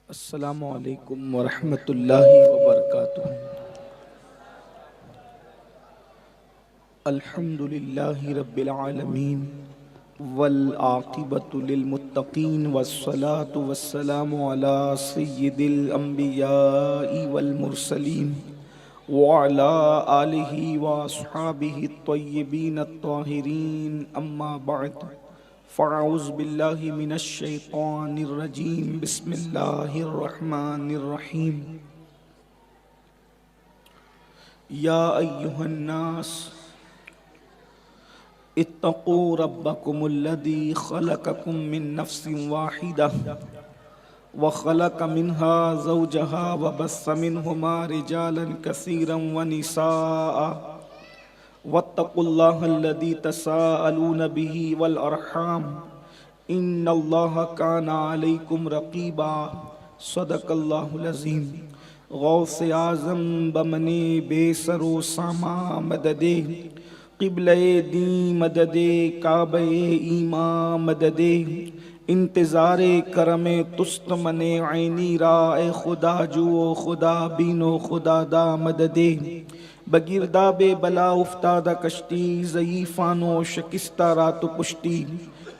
السلام علیکم ورحمۃ اللہ وبرکاتہ۔ الحمد للہ رب العالمین والعاقبۃ للمتقین والصلاة والسلام علی سید الانبیاء والمرسلین وعلی آلہ واصحابہ الطیبین الطاہرین، اما بعد فاعوذ باللہ من الشیطان الرجیم، بسم اللہ الرحمن الرحیم۔ یا ایہا الناس اتقوا ربکم الذی خلقکم من نفس واحدہ وخلق منها زوجها وبث منہما رجالا کثیرا ونساء واتقوا اللہ الذی تساءلون به والارحام ان اللہ کان علیکم رقیبا، صدق اللہ العظیم۔ غوث اعظم بمن بے سر و ساما مددے، قبلہ دین مددے، کعبہ ایمان مددے، انتظار کرم تست من عینی را، اے خدا جو خدا بینو خدا دا مددے۔ بگرداب بلا افتادہ کشتی، ضعیفان و شکستہ رات و پشتی،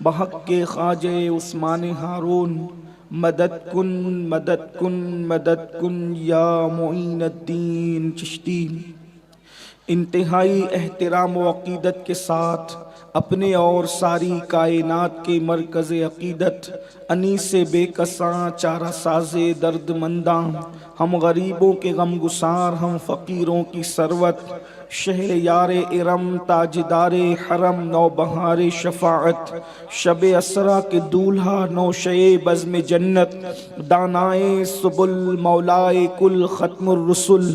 بحق کے خواجہ عثمان ہارون مدد کن مدد کن مدد کن یا معین الدین چشتی۔ انتہائی احترام و عقیدت کے ساتھ اپنے اور ساری کائنات کے مرکز عقیدت، انیس بے کساں چارہ ساز درد منداں، ہم غریبوں کے غم گسار، ہم فقیروں کی ثروت، شہر یار ارم تاجدار حرم، نوبہار شفاعت، شب اسرا کے دولہا، نوشے بزم جنت، دانائے سبل مولائے کل ختم الرسل،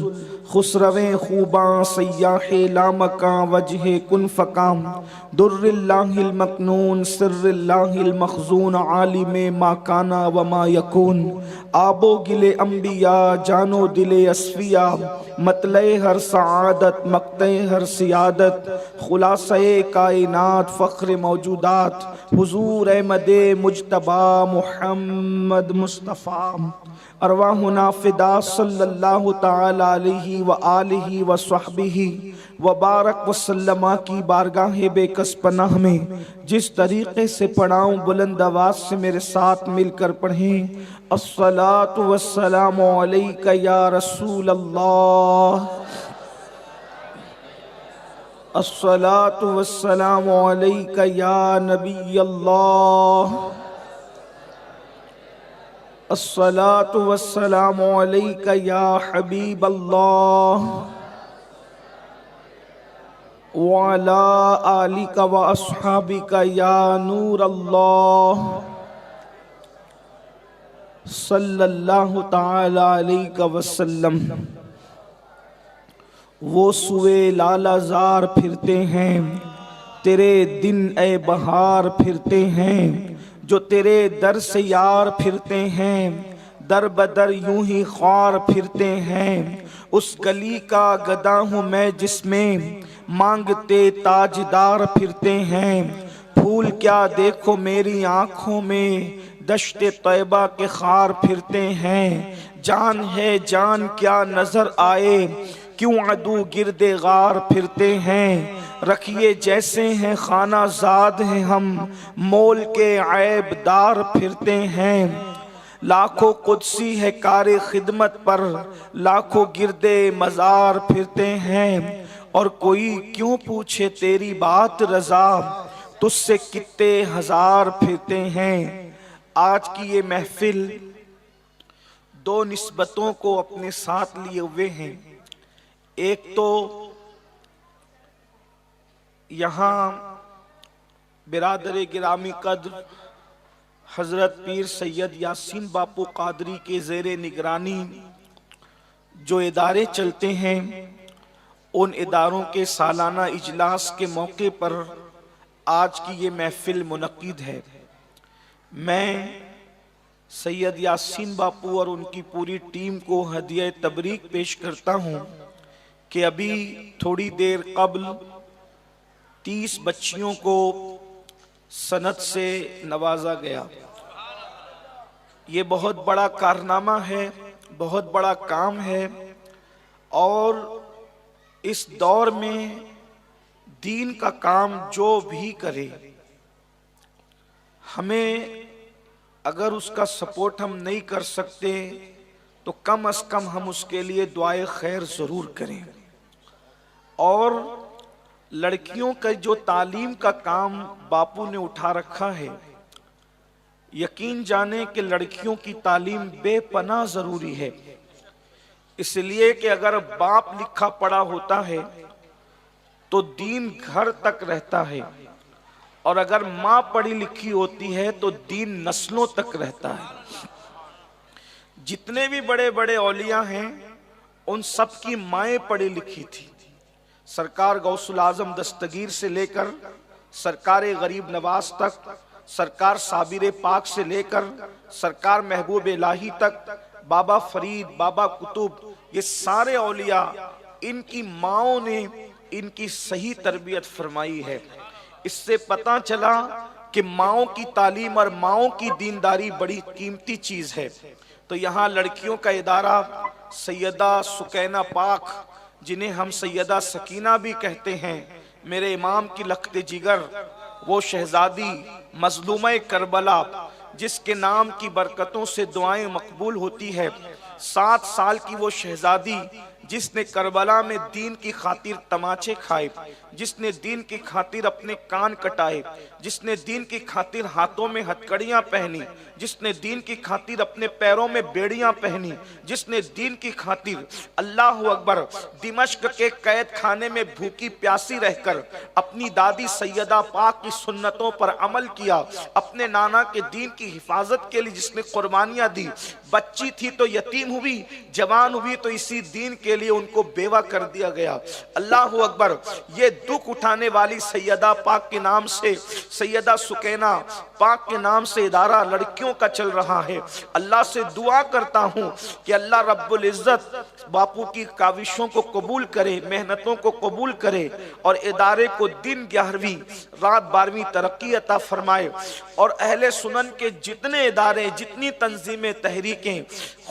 خسرویں خوباں سیاح لامکاں، وجہ کن فکام، در اللہ المکنون، سر اللہ المخزون، عالم ما کانا وما یکون، آب و گل انبیاء، جان و دل اصفیاء، مطلع ہر سعادت، مقطع ہر سیادت، خلاصہ کائنات، فخر موجودات، حضور احمد مجتبی محمد مصطفیٰ، ارواحنا فدا صلی اللہ تعالی علیہ وآلہ وصحبہ وبارک وسلم کی بارگاہ بے کس پناہ میں جس طریقے سے پڑھاؤں، بلند آواز سے میرے ساتھ مل کر پڑھیں۔ الصلاۃ والسلام علیک یا رسول اللہ، الصلاۃ والسلام علیک یا نبی اللہ، الصلاۃ والسلام علیک یا حبیب اللہ، وعلی آلک و اصحابک یا نور اللہ، صلی اللہ تعالی علیہ وسلم۔ وہ سوئے لالا زار پھرتے ہیں، تیرے دن اے بہار پھرتے ہیں، جو تیرے در سے یار پھرتے ہیں، در بدر یوں ہی خوار پھرتے ہیں۔ اس گلی کا گدا ہوں میں جس میں مانگتے تاجدار پھرتے ہیں، پھول کیا دیکھو میری آنکھوں میں، دشت طیبہ کے خار پھرتے ہیں۔ جان ہے جان کیا نظر آئے، کیوں عدو گرد غار پھرتے ہیں۔ رکھیے جیسے ہیں خانہ زاد ہیں ہم، مول کے عیب دار پھرتے ہیں۔ لاکھوں قدسی ہے کار خدمت پر، لاکھوں گرد مزار پھرتے ہیں، اور کوئی کیوں پوچھے تیری بات رضا، تجھ سے کتے ہزار پھرتے ہیں۔ آج کی یہ محفل دو نسبتوں کو اپنے ساتھ لیے ہوئے ہیں۔ ایک تو یہاں برادر گرامی قدر حضرت پیر سید یاسین باپو قادری کے زیر نگرانی جو ادارے چلتے ہیں، ان اداروں کے سالانہ اجلاس کے موقع پر آج کی یہ محفل منعقد ہے۔ میں سید یاسین باپو اور ان کی پوری ٹیم کو ہدیہ تبریک پیش کرتا ہوں کہ ابھی تھوڑی دیر قبل 30 بچیوں کو سند سے نوازا گیا۔ یہ بہت بڑا کارنامہ ہے، بہت بڑا کام ہے، اور اس دور میں دین کا کام جو بھی کرے، ہمیں اگر اس کا سپورٹ ہم نہیں کر سکتے تو کم از کم ہم اس کے لیے دعائے خیر ضرور کریں۔ اور لڑکیوں کا جو تعلیم کا کام باپو نے اٹھا رکھا ہے، یقین جانیں کہ لڑکیوں کی تعلیم بے پناہ ضروری ہے، اس لیے کہ اگر باپ لکھا پڑھا ہوتا ہے تو دین گھر تک رہتا ہے، اور اگر ماں پڑھی لکھی ہوتی ہے تو دین نسلوں تک رہتا ہے۔ جتنے بھی بڑے بڑے اولیاء ہیں ان سب کی مائیں پڑھی لکھی تھی، سرکار غوث العظم دستگیر سے لے کر سرکار غریب نواز تک، سرکار صابر پاک سے لے کر سرکار محبوب الہی تک، بابا فرید، بابا قطب، یہ سارے اولیاء ان کی ماؤں نے ان کی صحیح تربیت فرمائی ہے۔ اس سے پتہ چلا کہ ماؤں کی تعلیم اور ماؤں کی دینداری بڑی قیمتی چیز ہے۔ تو یہاں لڑکیوں کا ادارہ سیدہ سکینہ پاک، جنہیں ہم سیدہ سکینہ بھی کہتے ہیں، میرے امام کی لخت جگر، وہ شہزادی مظلومہ کربلا جس کے نام کی برکتوں سے دعائیں مقبول ہوتی ہے، 7 سال کی وہ شہزادی جس نے کربلا میں دین کی خاطر تماچے کھائے، جس نے دین کی خاطر اپنے کان کٹائے، جس نے دین کی خاطر ہاتھوں میں ہتھکڑیاں پہنی، جس نے دین کی خاطر اپنے پیروں میں بیڑیاں پہنی، جس نے دین کی خاطر اللہ اکبر دمشق کے قید خانے میں بھوکی پیاسی رہ کر اپنی دادی سیدہ پاک کی سنتوں پر عمل کیا، اپنے نانا کے دین کی حفاظت کے لیے جس نے قربانیاں دی، بچی تھی تو یتیم ہوئی، جوان ہوئی تو اسی دین کے لیے ان کو بیوہ کر دیا گیا۔ اللہ اکبر، یہ دکھ اٹھانے والی سیدہ پاک کے نام سے، سیدہ سکینہ پاک کے نام سے ادارہ لڑکیوں کا چل رہا ہے۔ اللہ سے دعا کرتا ہوں کہ اللہ رب العزت باپو کی کاوشوں کو قبول کرے، محنتوں کو قبول کرے، اور ادارے کو دن 11ویں رات 12ویں ترقی عطا فرمائے، اور اہل سنن کے جتنے ادارے، جتنی تنظیمیں، تحریکیں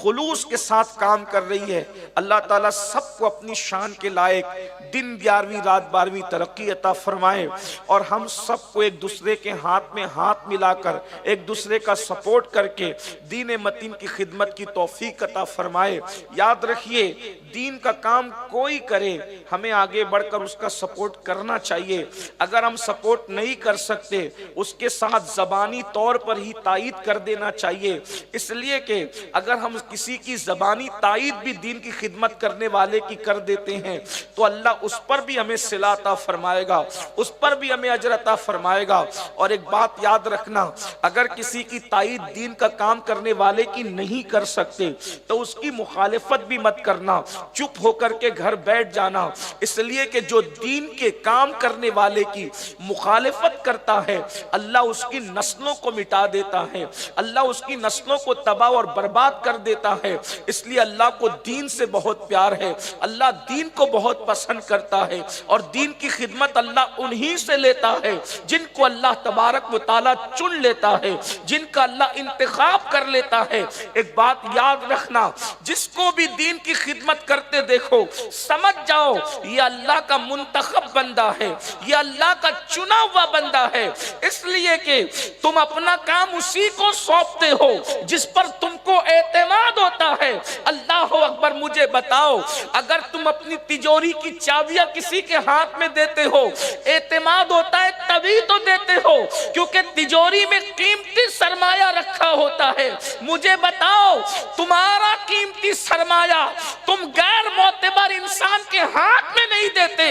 خلوص کے ساتھ کام کر رہی ہے، اللہ تعالیٰ سب کو اپنی شان کے لائق دن 11ویں رات 12ویں ترقی عطا فرمائے، اور ہم سب کو ایک دوسرے کے ہاتھ میں ہاتھ ملا کر ایک دوسرے کا سپورٹ کر کے دین متین کی خدمت کی توفیق عطا فرمائے۔ یاد رکھیے، دین کا کام کوئی کرے، ہمیں آگے بڑھ کر اس کا سپورٹ کرنا چاہیے۔ اگر ہم سپورٹ نہیں کر سکتے، اس کے ساتھ زبانی طور پر ہی تائید کر دینا چاہیے، اس لیے کہ اگر ہم کسی کی زبانی تائید بھی دین کی خدمت کرنے والے کی کر دیتے ہیں تو اللہ اس پر بھی ہمیں صلہ عطا فرمائے گا، اس پر بھی ہمیں اجر عطا فرمائے گا۔ اور ایک بات یاد رکھنا، اگر کسی کی تائید دین کا کام کرنے والے کی نہیں کر سکتے تو اس کی مخالفت بھی مت کرنا، چپ ہو کر کے گھر بیٹھ جانا، اس لیے کہ جو دین کے کام کرنے والے کی مخالفت کرتا ہے اللہ اس کی نسلوں کو مٹا دیتا ہے، اللہ اس کی نسلوں کو تباہ اور برباد کر دیتا ہے۔ اس لیے اللہ کو دین سے بہت پیار ہے، اللہ دین کو بہت پسند کرتا ہے، اور دین کی خدمت اللہ انہی سے لیتا ہے جن کو اللہ تبارک و تعالیٰ چن لیتا ہے، جن کا اللہ انتخاب کر لیتا ہے۔ ایک بات یاد رکھنا، جس کو بھی دین کی خدمت کرتے دیکھو سمجھ جاؤ یہ اللہ کا منتخب بندہ ہے، یہ اللہ کا چنا ہوا بندہ ہے، اس لیے کہ تم اپنا کام اسی کو سونپتے ہو جس پر تم کو اعتماد ہوتا ہے۔ اللہ اکبر، مجھے بتاؤ، اگر تم اپنی تجوری کی چابیاں کسی کے ہاتھ میں دیتے ہو، اعتماد ہوتا ہے تبھی تو دیتے ہو کیونکہ تجوری میں قیمتی سرمایہ رکھا ہوتا ہے۔ مجھے بتاؤ، تمہارا قیمتی سرمایہ تم غیر معتبر انسان کے ہاتھ میں نہیں دیتے،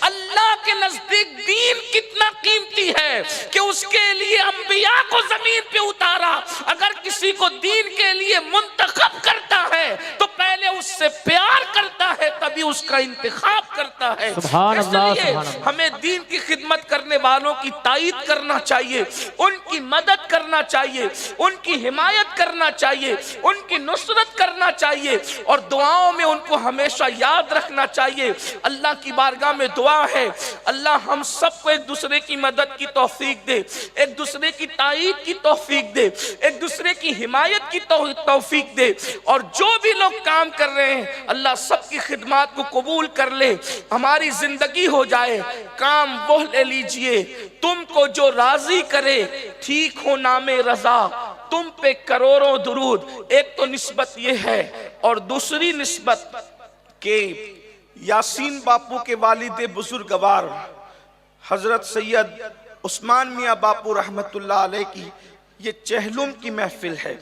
اللہ کے نزدیک دین کتنا قیمتی ہے کہ اس کے لیے انبیاء کو زمین پہ اتارا۔ اگر کسی کو دین کے لیے منتخب کرتا ہے تو پہلے اس سے پیار کرتا ہے، تبھی اس کا انتخاب کرتا ہے۔ اس لیے ہمیں دین کی خدمت کرنے کرنے والوں کی تائید کرنا چاہیے، ان کی مدد کرنا چاہیے، ان کی حمایت کرنا چاہیے، ان کی نصرت کرنا چاہیے، اور دعاؤں میں ان کو ہمیشہ یاد رکھنا چاہیے۔ اللہ کی بارگاہ میں دعا ہے، اللہ ہم سب کو ایک دوسرے کی مدد کی توفیق دے، ایک دوسرے کی تائید کی توفیق دے، ایک دوسرے کی حمایت کی توفیق دے، اور جو بھی لوگ کام کر رہے ہیں اللہ سب کی خدمات کو قبول کر لے۔ ہماری زندگی ہو جائے کام وہ لے لیجئے، تم کو جو راضی کرے ٹھیک ہو نام رضا، تم پہ کروڑوں درود۔ ایک تو نسبت یہ ہے، اور دوسری نسبت کہ یاسین باپو کے والد بزرگوار حضرت سید عثمان میاں باپو رحمت اللہ علیہ کی یہ چہلم کی محفل ہے،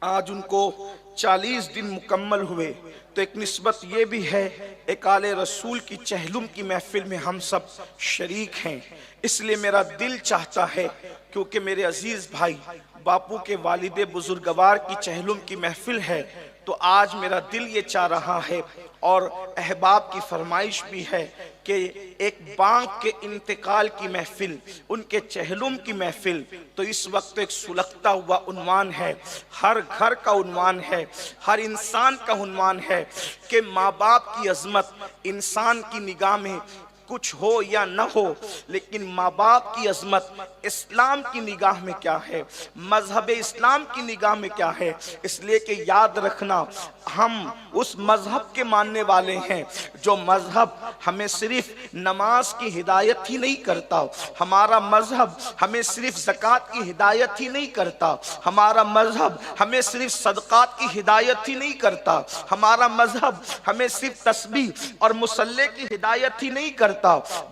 آج ان کو 40 دن مکمل ہوئے، تو ایک نسبت یہ بھی ہے، ایک آل رسول کی چہلم کی محفل میں ہم سب شریک ہیں۔ اس لیے میرا دل چاہتا ہے، کیونکہ میرے عزیز بھائی باپو کے والد بزرگوار کی چہلم کی محفل ہے، تو آج میرا دل یہ چاہ رہا ہے، اور احباب کی فرمائش بھی ہے کہ ایک بانگ کے انتقال کی محفل، ان کے چہلم کی محفل، تو اس وقت ایک سلگتا ہوا عنوان ہے، ہر گھر کا عنوان ہے، ہر انسان کا عنوان ہے کہ ماں باپ کی عظمت انسان کی نگاہ میں کچھ ہو یا نہ ہو، لیکن ماں باپ کی عظمت اسلام کی نگاہ میں کیا ہے، مذہب اسلام کی نگاہ میں کیا ہے۔ اس لیے کہ یاد رکھنا، ہم اس مذہب کے ماننے والے ہیں جو مذہب ہمیں صرف نماز کی ہدایت ہی نہیں کرتا، ہمارا مذہب ہمیں صرف زکوٰۃ کی ہدایت ہی نہیں کرتا، ہمارا مذہب ہمیں صرف صدقات کی ہدایت ہی نہیں کرتا، ہمارا مذہب ہمیں صرف تسبیح اور مصلی کی ہدایت ہی نہیں کرتا،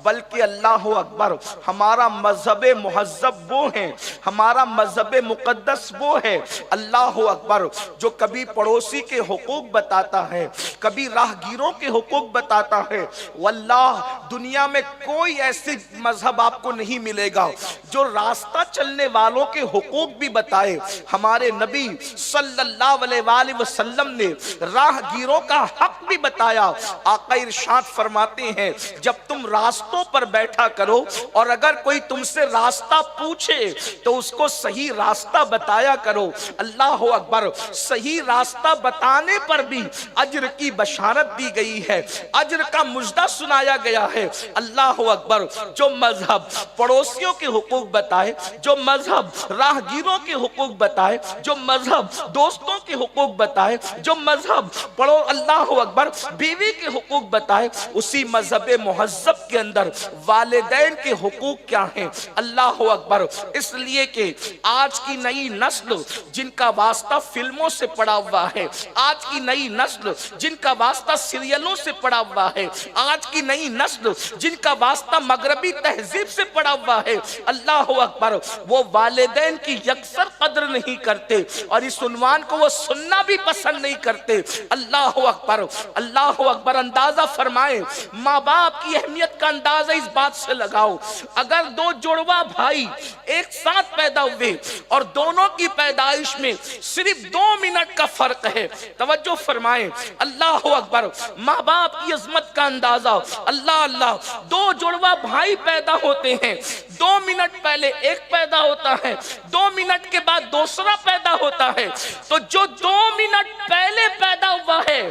بلکہ اللہ اکبر، ہمارا مذہب مہذب وہ ہے، ہمارا مذہب مقدس وہ ہے، اللہ اکبر، جو کبھی پڑوسی کے حقوق بتاتا ہے، کبھی راہگیروں کے حقوق بتاتا ہے۔ واللہ دنیا میں کوئی ایسی مذہب آپ کو نہیں ملے گا جو راستہ چلنے والوں کے حقوق بھی بتائے۔ ہمارے نبی صلی اللہ علیہ وآلہ وسلم نے راہگیروں کا حق بھی بتایا۔ آقا ارشاد فرماتے ہیں، جب تم راستوں پر بیٹھا کرو اور اگر کوئی تم سے راستہ پوچھے تو اس کو صحیح راستہ بتایا کرو۔ اللہ اکبر، صحیح راستہ بتانے پر بھی اجر کی بشارت دی گئی ہے، اجر کا مژدہ سنایا گیا ہے۔ اللہ اکبر، جو مذہب پڑوسیوں کے حقوق بتائے، جو مذہب راہگیروں کے حقوق بتائے، جو مذہب دوستوں کے حقوق بتائے، جو مذہب اللہ اکبر بیوی کے حقوق بتائے، اسی مذہب مہذب کے اندر والدین کے حقوق کیا ہیں۔ اللہ اکبر، اس لیے کہ آج کی نئی نسل جن کا واسطہ فلموں سے پڑا ہوا ہے، آج کی نئی نسل جن کا واسطہ سیریلوں سے پڑا ہوا ہے، آج کی نئی نسل جن کا واسطہ مغربی تہذیب سے پڑا ہوا ہے، اللہ اکبر، وہ والدین کی یکسر قدر نہیں کرتے، اور اس عنوان کو وہ سننا بھی پسند نہیں کرتے۔ اللہ اکبر، اللہ اکبر، اندازہ فرمائیں، ماں باپ کی اہمیت کا اندازہ اس بات سے لگاؤ، اگر دو جڑواں بھائی ایک ساتھ پیدا ہوئے اور دونوں کی پیدائش میں صرف 2 منٹ کا فرق ہے، توجہ فرمائیں، اللہ اکبر، ماں باپ کی عظمت کا اندازہ، اللہ اللہ، 2 جڑواں بھائی پیدا ہوتے ہیں، 2 منٹ پہلے ایک پیدا ہوتا ہے، 2 منٹ کے بعد دوسرا پیدا ہوتا ہے، تو جو 2 منٹ پہلے پیدا ہوا ہے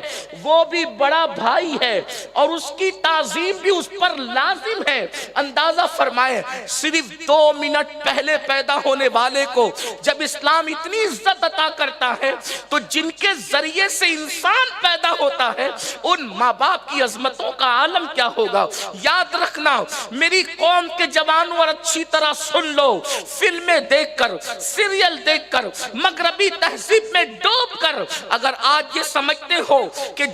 وہ بھی بڑا بھائی ہے، اور اس کی تعظیم بھی اس پر لازم ہے۔ اندازہ فرمائیں، صرف 2 منٹ پہلے پیدا ہونے والے کو جب اسلام اتنی عزت عطا کرتا ہے، تو جن کے ذریعے سے انسان پیدا ہوتا ہے ان ماں باپ کی عظمتوں کا عالم کیا ہوگا۔ یاد رکھنا میری قوم کے جوانوں، اور اچھی طرح سن لو، فلمیں دیکھ کر، سیریل دیکھ کر، مغربی تہذیب میں ڈوب کر اگر آج یہ سمجھتے ہو کہ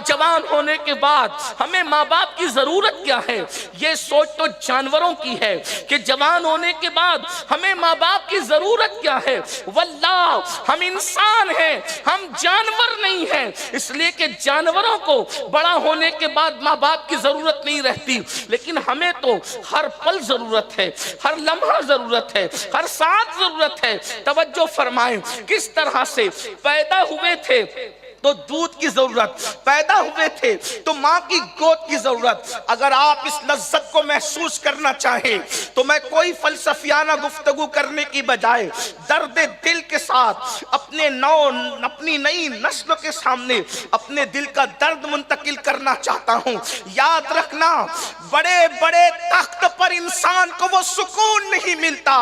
جوان ہونے کے بعد ہمیں ماں باپ کی ضرورت کیا ہے، یہ سوچ تو جانوروں کی ہے کہ جوان ہونے کے بعد ہمیں ماں باپ کی ضرورت کیا ہے۔ واللہ ہم انسان ہیں، ہم جانور نہیں ہیں، اس لیے کہ جانوروں کو بڑا ہونے کے بعد ماں باپ کی ضرورت نہیں رہتی، لیکن ہمیں تو ہر پل ضرورت ہے، ہر لمحہ ضرورت ہے، ہر ساتھ ضرورت ہے۔ توجہ فرمائیں، کس طرح سے پیدا ہوئے تھے تو دودھ کی ضرورت، پیدا ہوئے تھے تو ماں کی گود کی ضرورت۔ اگر آپ اس لذت کو محسوس کرنا چاہیں تو میں کوئی فلسفیانہ گفتگو کرنے کی بجائے درد دل کے ساتھ اپنی نئی نسل کے سامنے اپنے دل کا درد منتقل کرنا چاہتا ہوں۔ یاد رکھنا، بڑے بڑے تخت پر انسان کو وہ سکون نہیں ملتا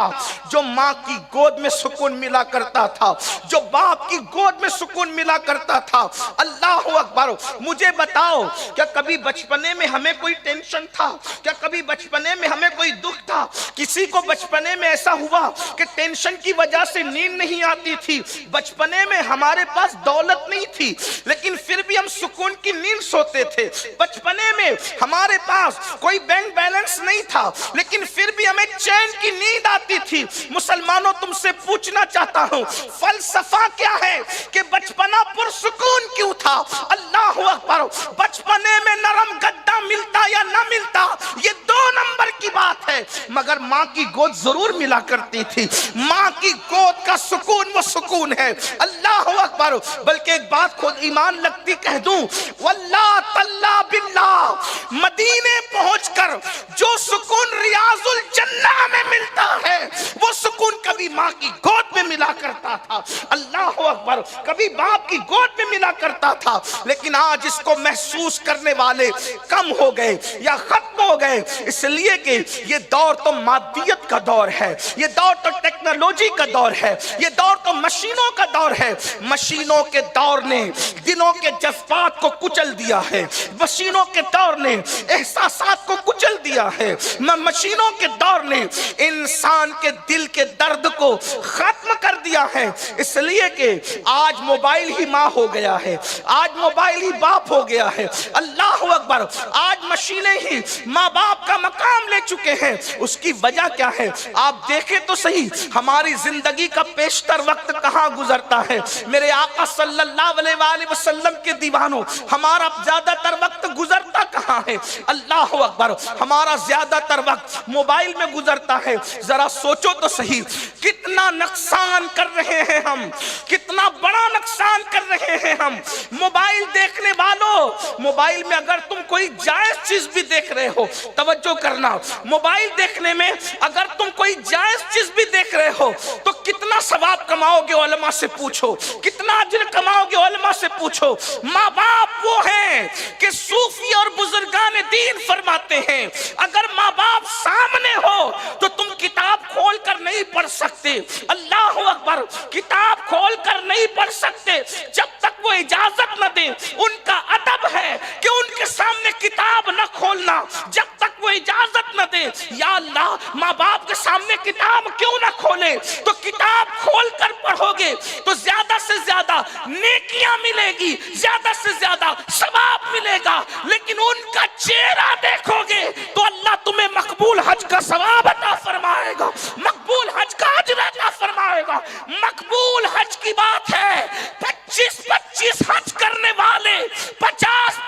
جو ماں کی گود میں سکون ملا کرتا تھا، جو باپ کی گود میں سکون ملا کرتا تھا۔ اللہ اکبر۔ مجھے بتاؤ، کیا کبھی بچپنے میں ہمیں کوئی ٹینشن تھا؟ کیا کبھی بچپنے میں ہمیں کوئی دکھ تھا؟ کسی کو بچپنے میں ایسا ہوا کہ ٹینشن کی وجہ سے نیند نہیں آتی تھی؟ بچپنے میں ہمارے پاس دولت نہیں تھی لیکن پھر بھی ہم سکون کی نیند سوتے تھے۔ بچپنے میں ہمارے پاس کوئی بینک بیلنس نہیں تھا لیکن پھر بھی ہمیں چین کی نیند آتی تھی۔ مسلمانوں، تم سے پوچھنا چاہتا ہوں، فلسفہ کیا ہے کہ بچپنا پرسکون کیوں تھا؟ اللہ اکبر۔ بچپنے میں نرم گدا ملتا یا نہ ملتا یہ 2 نمبر کی بات ہے، مگر ماں کی گود ضرور ملا کرتی تھی۔ ماں کی گود کا سکون وہ سکون ہے۔ اللہ اکبر۔ بلکہ ایک بات خود ایمان لگتی کہہ دوں، واللہ تاللہ باللہ، مدینے پہنچ کر جو سکون ریاض الجنہ میں ملتا ہے وہ سکون کبھی ماں کی گود میں ملا کرتا تھا۔ اللہ اکبر۔ کبھی باپ کی گود میں ملا کرتا تھا، لیکن آج اس کو محسوس کرنے والے کم ہو گئے یا ختم ہو گئے، اس لیے کہ یہ دور تو مادیت کا دور ہے، یہ دور تو ٹیکنالوجی کا دور ہے، یہ دور تو مشینوں کا دور ہے۔ مشینوں کے دور نے دلوں کے جذبات کو کچل دیا ہے، مشینوں کے دور نے احساسات کو کچل دیا ہے، مشینوں کے دور نے انسان کے دل کے درد کو ختم کر دیا ہے۔ اس لیے کہ آج موبائل ہی ماں ہو گیا ہے، آج موبائل ہی باپ ہو گیا ہے۔ اللہ اکبر۔ آج مشینیں ہی ماں باپ کا مقام لے چکے ہیں۔ اس کی وجہ کیا ہے؟ آپ دیکھیں تو صحیح، ہماری زندگی کا بیشتر وقت کہاں گزرتا ہے؟ میرے آقا صلی اللہ علیہ وآلہ وسلم کے دیوانوں، ہمارا زیادہ تر وقت گزرتا کہاں ہے؟ اللہ اکبر۔ ہمارا زیادہ تر وقت موبائل میں گزرتا ہے۔ ذرا سوچو تو صحیح، کتنا نقصان کر رہے ہیں ہم، کتنا بڑا نقصان کر رہے ہیں ہم۔ موبائل دیکھنے والوں، موبائل میں اگر تم کوئی جائز چیز بھی دیکھ رہے ہو، توجہ کرنا، موبائل دیکھنے میں اگر تم کوئی جائز چیز بھی دیکھ رہے ہو تو کتنا ثواب کماؤ گے؟ علماء سے پوچھو۔ کتنا اجر کماؤ گے؟ علماء سے پوچھو۔ ماں باپ وہ ہیں کہ صوفی اور بزرگان دین فرماتے ہیں اگر ماں باپ سامنے ہو تو تم کتاب کھول کر نہیں پڑھ سکتے۔ اللہ اکبر۔ کتاب کھول کر نہیں پڑھ سکتے جب تک وہ اجازت نہ دیں۔ ان کا ادب ہے کہ ان کے سامنے کتاب نہ کھولنا جب تک وہ اجازت نہ دیں۔ یا اللہ، ماں باپ کے سامنے کتاب کیوں نہ کھولے؟ تو کتاب کھول کر پڑھو گے تو زیادہ سے زیادہ نیکیاں ملے گی، زیادہ سے زیادہ ثواب ملے گا، لیکن ان کا چہرہ دیکھو گے تو اللہ تمہیں مقبول حج کا ثواب عطا فرمائے گا، مقبول حج کا اجر عطا فرمائے گا۔ مقبول حج کی بات ہے 25 حج کرنے والے، 50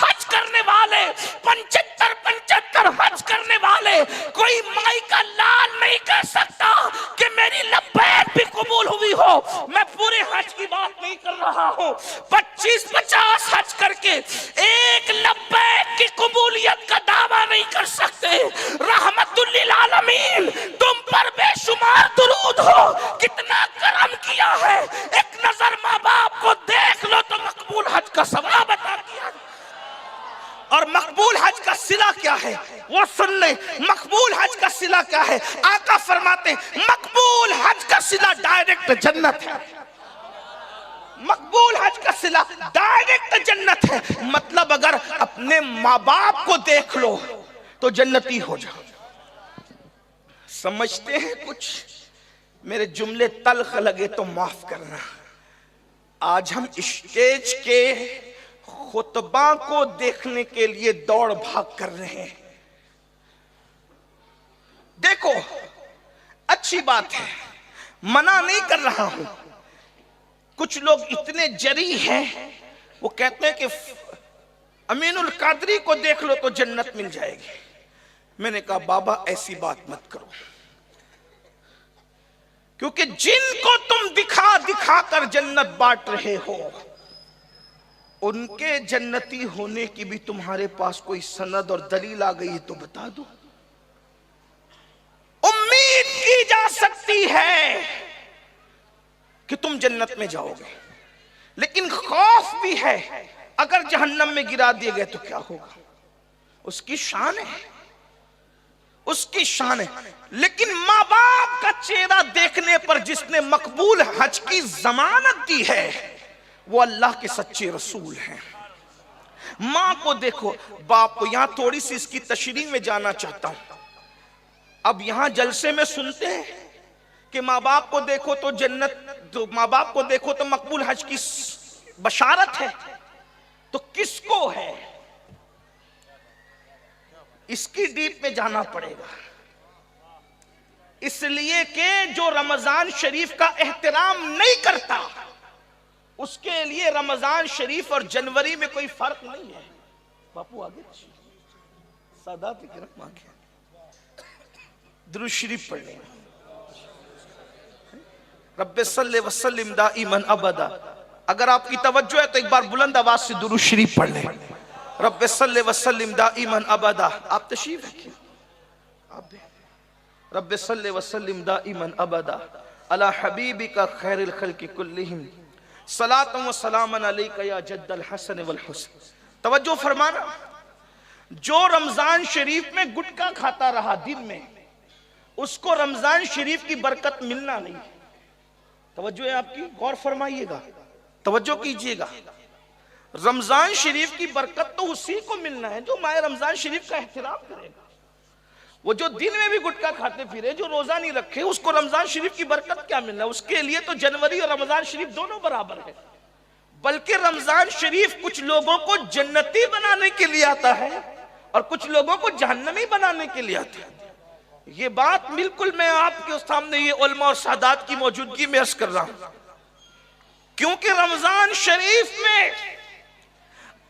حج کرنے والے، 75 حج کرنے والے، کوئی مائی کا لال نہیں کہہ سکتا کہ میری لبیک بھی قبول ہوئی ہو۔ میں پورے حج کی بات نہیں کر رہا ہوں، 25 حج کر کے ایک لبیک کی قبولیت کا دعویٰ نہیں کر سکتے۔ رحمت للعالمین تم پر بے شمار درود ہو، کتنا کرم کیا ہے۔ ایک نظر ماں باپ کو دیکھ لو تو مقبول حج کا ثواب عطا کیا۔ اور مقبول حج کا صلہ کیا ہے وہ سن لیں۔ مقبول حج کا صلہ کیا ہے؟ آقا فرماتے ہیں مقبول حج کا صلہ ڈائریکٹ جنت ہے۔ مقبول حج کا صلہ ڈائریکٹ جنت ہے۔ مطلب اگر اپنے ماں باپ کو دیکھ لو تو جنتی ہو جاؤ۔ سمجھتے ہیں کچھ؟ میرے جملے تلخ لگے تو معاف کرنا۔ آج ہم اسٹیج کے خطبہ کو دیکھنے کے لیے دوڑ بھاگ کر رہے ہیں۔ دیکھو، اچھی بات ہے، منع نہیں کر رہا ہوں۔ کچھ لوگ اتنے جری ہیں، وہ کہتے ہیں کہ امین القادری کو دیکھ لو تو جنت مل جائے گی۔ میں نے کہا بابا ایسی بات مت کرو، کیونکہ جن کو تم دکھا دکھا کر جنت بانٹ رہے ہو ان کے جنتی ہونے کی بھی تمہارے پاس کوئی سند اور دلیل آ گئی ہے تو بتا دو۔ امید کی جا سکتی ہے کہ تم جنت میں جاؤ گے، لیکن خوف بھی ہے اگر جہنم میں گرا دیے گئے تو کیا ہوگا۔ اس کی شان ہے، اس کی شان ہے۔ لیکن ماں باپ کا چہرہ دیکھنے پر جس نے مقبول حج کی ضمانت دی ہے وہ اللہ کے سچے رسول ہیں۔ ماں کو دیکھو، باپ کو، یہاں تھوڑی سی اس کی تشریح میں جانا چاہتا ہوں۔ اب یہاں جلسے میں سنتے ہیں کہ ماں باپ کو دیکھو تو جنت، ماں باپ کو دیکھو تو مقبول حج کی بشارت ہے، تو کس کو ہے؟ اس کی ڈیپ میں جانا پڑے گا، اس لیے کہ جو رمضان شریف کا احترام نہیں کرتا اس کے لیے رمضان شریف اور جنوری میں کوئی فرق نہیں ہے۔ باپو آگے سادات کرام آگے درود شریف پڑھ لیں۔ رب صلی وسلم دائما ابدا، اگر آپ کی توجہ ہے تو ایک بار بلند آواز سے درود شریف پڑھ لیں۔ رب صلی وسلم دائما ابدا، آپ تشریف رکھیں، آپ دیں۔ رب صلی وسلم دائما ابدا علی حبیبک خیر الخلق کلہم صلاۃ و سلام علیک یا جد الحسن والحسن۔ توجہ فرمانا، جو رمضان شریف میں گٹکا کھاتا رہا دن میں، اس کو رمضان شریف کی برکت ملنا نہیں۔ توجہ ہے آپ کی، غور فرمائیے گا، توجہ کیجئے گا۔ رمضان شریف کی برکت تو اسی کو ملنا ہے جو ماہ رمضان شریف کا احترام کرے گا۔ وہ جو دن میں بھی گٹکا کھاتے پھرے، جو روزہ نہیں رکھے، اس کو رمضان شریف کی برکت کیا ملنا ہے؟ اس کے لیے تو جنوری اور رمضان شریف دونوں برابر ہے۔ بلکہ رمضان شریف کچھ لوگوں کو جنتی بنانے کے لیے آتا ہے اور کچھ لوگوں کو جہنمی بنانے کے لیے آتا ہے۔ یہ بات بالکل میں آپ کے سامنے یہ علماء اور سادات کی موجودگی میں عرض کر رہا ہوں، کیونکہ رمضان شریف میں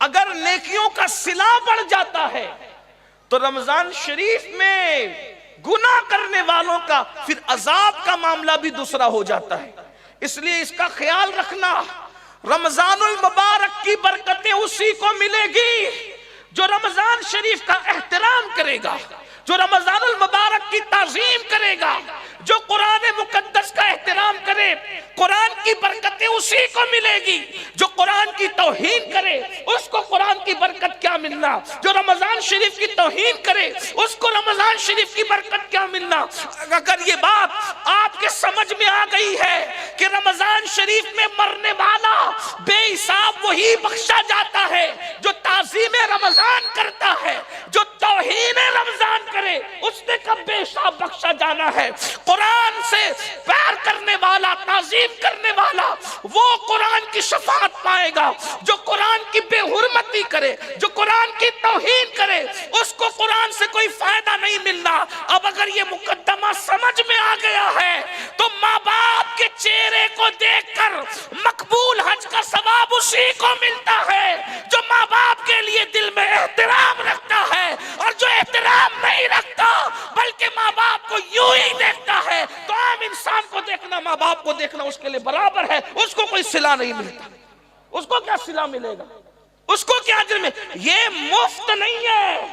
اگر نیکیوں کا صلہ بڑھ جاتا ہے تو رمضان شریف میں گناہ کرنے والوں کا پھر عذاب کا معاملہ بھی دوسرا ہو جاتا ہے۔ اس لیے اس کا خیال رکھنا، رمضان المبارک کی برکتیں اسی کو ملے گی جو رمضان شریف کا احترام کرے گا، جو رمضان المبارک کی تعظیم کرے گا، جو قرآن مقدس کا احترام کرے۔ قرآن کی برکتیں اسی کو ملے گی جو قرآن کی توہین کرے، اس کو قرآن کی برکت کیا ملنا؟ جو رمضان شریف کی توہین کرے اس کو رمضان شریف کی برکت کیا ملنا؟ اگر یہ بات آپ کے سمجھ میں آ گئی ہے کہ رمضان شریف میں مرنے والا بے حساب وہی بخشا جاتا ہے جو تعظیم رمضان کرتا ہے، جو توہین رمضان کرے اس نے کب بے حساب بخشا جانا ہے۔ قرآن سے پیار کرنے والا، تعظیم کرنے والا، وہ قرآن کی شفاعت پائے گا۔ جو قرآن کی بے حرمتی کرے، جو قرآن کی توہین کرے، اس کو قرآن سے کوئی فائدہ نہیں ملنا۔ اب اگر یہ مقدمہ سمجھ میں آ گیا ہے تو ماں باپ کے چہرے کو دیکھ کر مقبول حج کا ثواب اسی کو ملتا ہے جو ماں باپ کے لیے دل میں احترام رکھتا ہے، اور جو احترام نہیں رکھتا بلکہ ماں باپ کو یوں ہی دیکھتا ہے تو عام انسان کو دیکھنا، ماں باپ کو دیکھنا اس کے لیے برابر ہے، اس کو کوئی صلہ نہیں ملتا۔ اس کو کیا صلہ ملے گا؟ اس کو کیا اجر میں؟ یہ مفت نہیں ہے۔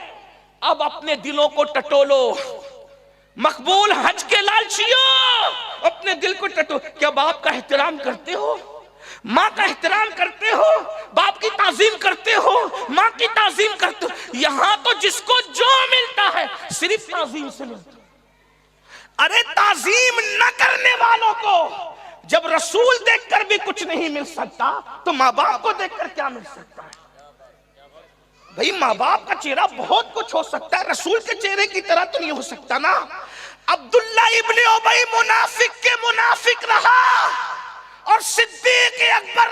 اب اپنے دلوں کو ٹٹولو، مقبول حج کے لالچیوں، اپنے دل کو ٹٹولو۔ کیا باپ کا احترام کرتے ہو؟ ماں کا احترام کرتے ہو؟ باپ کی تعظیم کرتے ہو؟ ماں کی تعظیم کرتے ہو؟ یہاں تو جس کو جو ملتا ہے صرف تعظیم سے ملتا ہے۔ ارے تعظیم نہ کرنے والوں کو جب رسول دیکھ کر بھی کچھ نہیں مل سکتا تو ماں باپ کو دیکھ کر کیا مل سکتا ہے؟ بھئی ماں باپ کا چہرہ بہت کچھ ہو سکتا ہے، رسول کے چہرے کی طرح تو نہیں ہو سکتا نا۔ عبداللہ ابن ابی منافق کے منافق رہا اور صدیق اکبر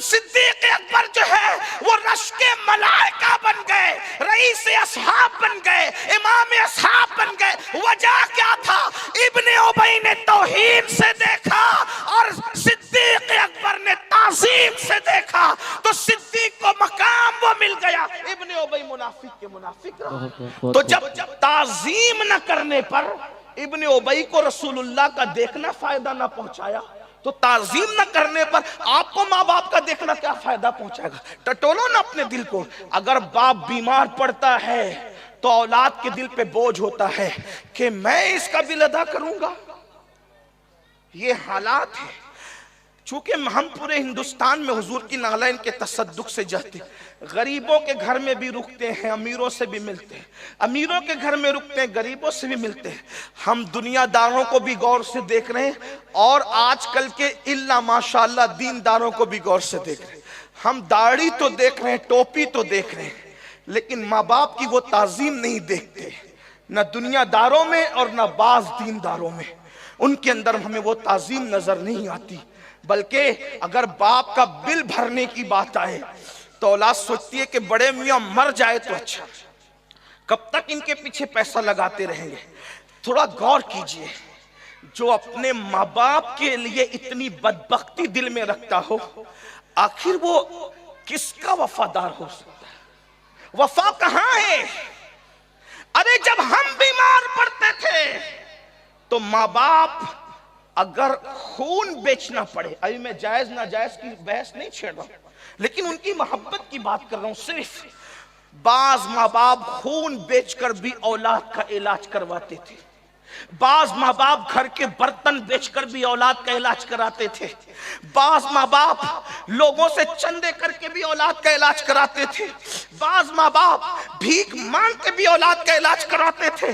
صدیق اکبر جو ہے وہ رشک ملائکہ بن گئے، رئیس اصحاب بن گئے، امام اصحاب بن گئے۔ وجہ کیا تھا؟ ابن ابی نے توہین سے دیکھا اور صدیق اکبر نے تعظیم سے دیکھا، تو صدیق کو مقام وہ مل گیا، ابن ابی منافق کے منافق رہا۔ تو جب تعظیم نہ کرنے پر ابن ابی کو رسول اللہ کا دیکھنا فائدہ نہ پہنچایا تو تعظیم نہ کرنے پر آپ کو ماں باپ کا دیکھنا کیا فائدہ پہنچائے گا؟ ٹٹولو نا اپنے دل کو. اگر باپ بیمار پڑتا ہے تو اولاد کے دل پہ بوجھ ہوتا ہے کہ میں اس کا بل ادا کروں گا. یہ حالات ہیں. چونکہ ہم پورے ہندوستان میں حضور کی نالین کے تصدق سے جاتے ہیں. غریبوں کے گھر میں بھی رکتے ہیں, امیروں سے بھی ملتے ہیں, امیروں کے گھر میں رکتے ہیں, غریبوں سے بھی ملتے ہیں. ہم دنیا داروں کو بھی غور سے دیکھ رہے ہیں اور آج کل کے اللہ ماشاءاللہ دینداروں کو بھی غور سے دیکھ رہے ہیں. ہم داڑھی تو دیکھ رہے ہیں, ٹوپی تو دیکھ رہے ہیں, لیکن ماں باپ کی وہ تعظیم نہیں دیکھتے, نہ دنیا داروں میں اور نہ بعض دینداروں میں. ان کے اندر ہمیں وہ تعظیم نظر نہیں آتی. بلکہ اگر باپ کا بل بھرنے کی بات آئے تو اولاد سوچتی ہے کہ بڑے میاں مر جائے تو اچھا, کب تک ان کے پیچھے پیسہ لگاتے رہیں گے. تھوڑا غور کیجئے, جو اپنے ماں باپ کے لیے اتنی بدبختی دل میں رکھتا ہو, آخر وہ کس کا وفادار ہو سکتا ہے؟ وفا کہاں ہے؟ ارے جب ہم بیمار پڑتے تھے تو ماں باپ اگر خون بیچنا پڑے, ابھی میں جائز ناجائز کی بحث نہیں چھیڑ رہا ہوں, لیکن ان کی محبت کی بات کر رہا ہوں. صرف بعض ماں باپ خون بیچ کر بھی اولاد کا علاج کرواتے تھے, بعض ماں باپ گھر کے برتن بیچ کر بھی اولاد کا علاج کراتے تھے, بعض ماں باپ لوگوں سے چندے کر کے بھی اولاد کا علاج کراتے تھے, بعض ماں باپ بھیک مانگ کے بھی اولاد کا علاج کراتے تھے.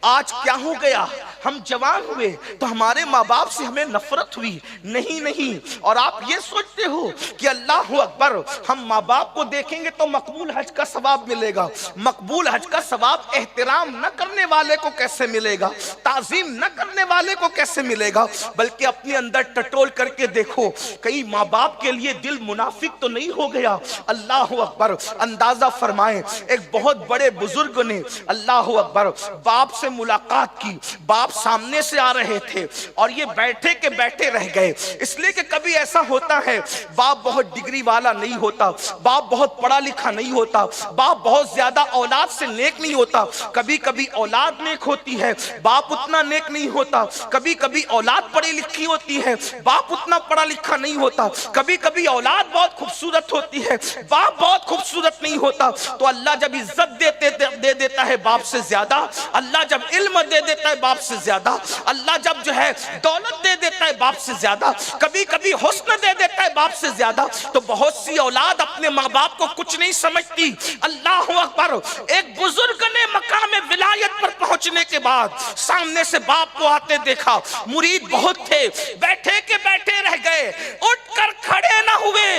آج کیا ہو گیا؟ ہم جوان ہوئے تو ہمارے ماں باپ سے ہمیں نفرت ہوئی؟ نہیں. اور آپ یہ سوچتے ہو کہ اللہ اکبر, ہم ماں باپ کو دیکھیں گے تو مقبول حج کا ثواب ملے گا. مقبول حج کا ثواب احترام نہ کرنے والے کو کیسے ملے گا؟ تعظیم نہ کرنے والے کو کیسے ملے گا؟ بلکہ اپنے اندر ٹٹول کر کے دیکھو, کئی ماں باپ کے لیے دل منافق تو نہیں ہو گیا؟ اللہ اکبر. اندازہ فرمائیں, ایک بہت بڑے بزرگ نے اللہ اکبر باپ سے ملاقات کی. باپ سامنے سے آ رہے تھے اور یہ بیٹھے کے بیٹھے رہ گئے, اس لیے کہ کبھی ایسا ہوتا ہے باپ بہت ڈگری والا نہیں ہوتا, باپ بہت پڑھا لکھا نہیں ہوتا, باپ بہت زیادہ اولاد سے نیک نہیں ہوتا. کبھی کبھی اولاد نیک ہوتی ہے, باپ اتنا نیک نہیں ہوتا. کبھی کبھی اولاد پڑھی لکھی ہوتی ہے, باپ اتنا پڑھا لکھا نہیں ہوتا. کبھی کبھی اولاد بہت خوبصورت ہوتی ہے, باپ بہت خوبصورت نہیں ہوتا. تو اللہ جب عزت دے دیتا ہے باپ سے زیادہ, اللہ جب علم دے دیتا ہے باپ سے زیادہ, اللہ جب جو ہے دولت دے دیتا ہے باپ سے زیادہ, کبھی کبھی حسن دے دیتا ہے باپ سے زیادہ, تو بہت سی اولاد اپنے ماں باپ کو کچھ نہیں سمجھتی. اللہ اکبر. ایک بزرگ نے مقام ولایت پر پہنچنے کے بعد سامنے سے باپ کو آتے دیکھا, مرید بہت تھے, بیٹھے کے بیٹھے رہ گئے, اٹھ کر کھڑے نہ ہوئے.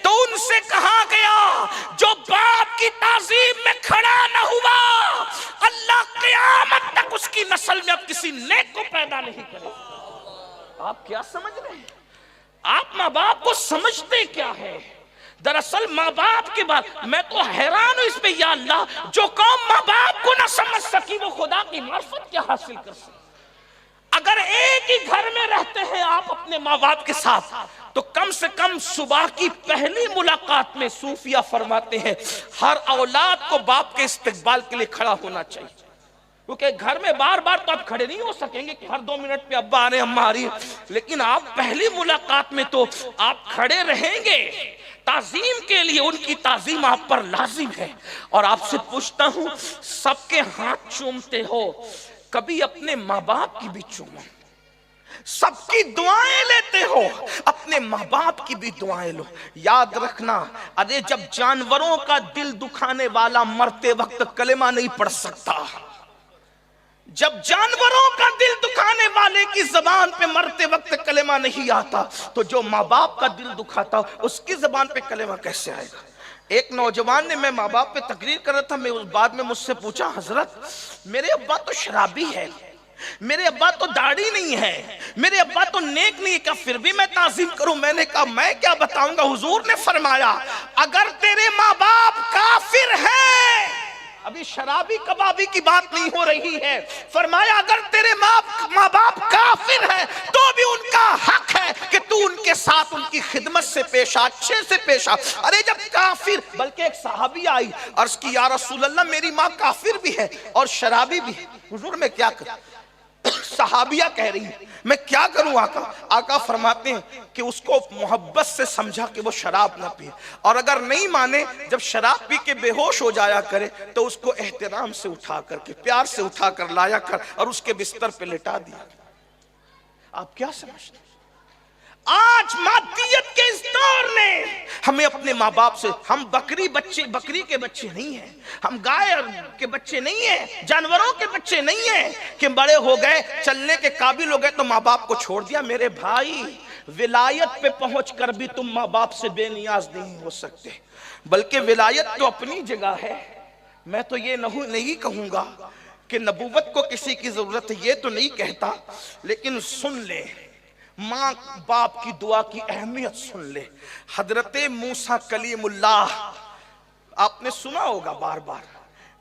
تو ان سے کہا گیا, جو باپ کی تعظیم میں کھڑا نہ ہوا, اللہ قیامت تک اس کی نسل میں اب کسی نیک کو پیدا نہیں کرے. آپ کیا سمجھ رہے ہیں؟ آپ ماں باپ کو سمجھتے کیا ہے؟ دراصل ماں باپ کے بعد میں تو حیران ہوں اس پہ, یا اللہ, جو قوم ماں باپ کو نہ سمجھ سکی وہ خدا کی معرفت کیا حاصل کر سکی؟ اگر ایک ہی گھر میں رہتے ہیں آپ اپنے ماں باپ کے ساتھ, تو کم سے کم صبح کی پہلی ملاقات میں صوفیہ فرماتے ہیں ہر اولاد کو باپ کے استقبال کے لیے کھڑا ہونا چاہیے. کیونکہ گھر میں بار بار تو آپ کھڑے نہیں ہو سکیں گے کہ ہر 2 منٹ پہ ابا آ رہے ہیں اماں آ رہی ہیں, لیکن آپ پہلی ملاقات میں تو آپ کھڑے رہیں گے تعظیم کے لیے. ان کی تعظیم آپ پر لازم ہے. اور آپ سے پوچھتا ہوں, سب کے ہاتھ چومتے ہو, کبھی اپنے ماں باپ کی بھی چومو. سب کی دعائیں لیتے ہو, اپنے ماں باپ کی بھی دعائیں لو. یاد رکھنا, ارے جب جانوروں کا دل دکھانے والا مرتے وقت کلمہ نہیں پڑھ سکتا, جب جانوروں کا دل دکھانے والے کی زبان پہ مرتے وقت کلمہ نہیں آتا, تو جو ماں باپ کا دل دکھاتا اس کی زبان پہ کلمہ کیسے آئے گا؟ ایک نوجوان نے, میں ماں باپ پہ تقریر کر رہا تھا, میں اس بعد میں مجھ سے پوچھا, حضرت میرے ابا تو شرابی ہے, میرے ابا تو داڑھی نہیں ہے, میرے ابا تو نیک نہیں ہے, کیا پھر بھی میں تعظیم کروں؟ میں نے کہا میں کیا بتاؤں گا. حضور نے فرمایا, اگر تیرے ماں باپ کافر ہیں, ابھی شرابی کبابی کی بات نہیں ہو رہی ہے, فرمایا اگر تیرے ماں باپ کافر ہیں تو بھی ان کا حق ہے کہ تو ان کے ساتھ ان کی خدمت سے پیش آ, اچھے سے پیش آ. ارے جب کافر, بلکہ ایک صحابی آئی, عرض کی یا رسول اللہ میری ماں کافر بھی ہے اور شرابی بھی ہے, حضور میں کیا کروں؟ صحابیہ کہہ رہی ہیں میں کیا کروں آقا؟ آقا فرماتے ہیں کہ اس کو محبت سے سمجھا کہ وہ شراب نہ پیے، اور اگر نہیں مانے جب شراب پی کے بے ہوش ہو جایا کرے تو اس کو احترام سے اٹھا کر کے پیار سے اٹھا کر لایا کر اور اس کے بستر پہ لٹا دیا۔ آپ کیا سمجھتے ہیں؟ آج مادیت کے اس دور نے ہمیں اپنے ماں باپ سے، ہم بکری کے بچے نہیں ہیں، ہم گائے کے بچے نہیں ہیں، جانوروں کے بچے نہیں ہیں کہ بڑے ہو گئے چلنے کے قابل ہو گئے تو ماں باپ کو چھوڑ دیا۔ میرے بھائی، ولایت پہ پہنچ کر بھی تم ماں باپ سے بے نیاز نہیں ہو سکتے، بلکہ ولایت تو اپنی جگہ ہے۔ میں تو یہ نہیں کہوں گا کہ نبوت کو کسی کی ضرورت ہے، یہ تو نہیں کہتا، لیکن سن لے ماں باپ کی دعا کی اہمیت سن لے۔ حضرت موسیٰ کلیم اللہ آپ نے سنا ہوگا بار بار،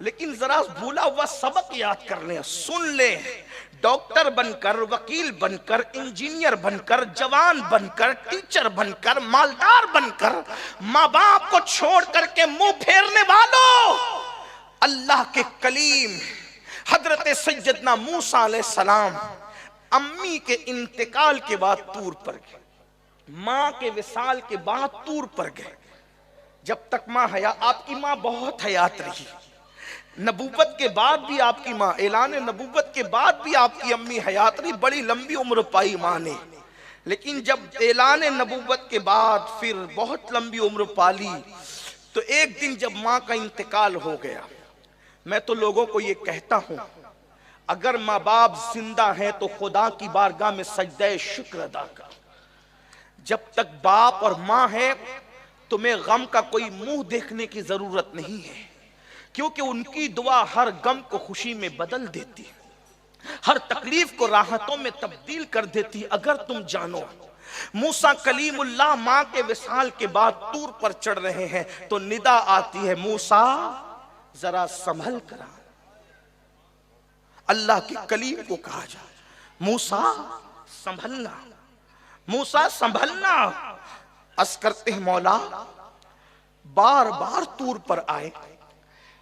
لیکن ذرا بھولا ہوا سبق یاد کر لیں، سن لیں۔ ڈاکٹر بن کر، وکیل بن کر، انجینئر بن کر، جوان بن کر، ٹیچر بن کر، مالدار بن کر، ماں باپ کو چھوڑ کر کے منہ پھیرنے والوں، اللہ کے کلیم حضرت سیدنا موسیٰ علیہ السلام امی کے انتقال کے بعد طور پر گئے، ماں کے وصال کے بعد طور پر گئے۔ جب تک ماں آپ کی ماں بہت حیات رہی، نبوت کے بعد بھی آپ کی ماں، اعلان نبوت کے بعد بھی آپ کی امی حیات رہی، بڑی لمبی عمر پائی ماں نے۔ لیکن جب اعلان نبوت کے بعد پھر بہت لمبی عمر پالی تو ایک دن جب ماں کا انتقال ہو گیا، میں تو لوگوں کو یہ کہتا ہوں اگر ماں باپ زندہ ہیں تو خدا کی بارگاہ میں سجدہ شکر ادا کر۔ جب تک باپ اور ماں ہے تمہیں غم کا کوئی منہ دیکھنے کی ضرورت نہیں ہے، کیونکہ ان کی دعا ہر غم کو خوشی میں بدل دیتی، ہر تکلیف کو راحتوں میں تبدیل کر دیتی۔ اگر تم جانو موسیٰ کلیم اللہ ماں کے وصال کے بعد طور پر چڑھ رہے ہیں تو ندا آتی ہے، موسیٰ ذرا سنبھل کر آ۔ اللہ کے کلیم کو کہا جائے موسیٰ سنبھلنا، موسیٰ سنبھلنا۔ عرض کرتے ہیں مولا بار بار طور پر آئے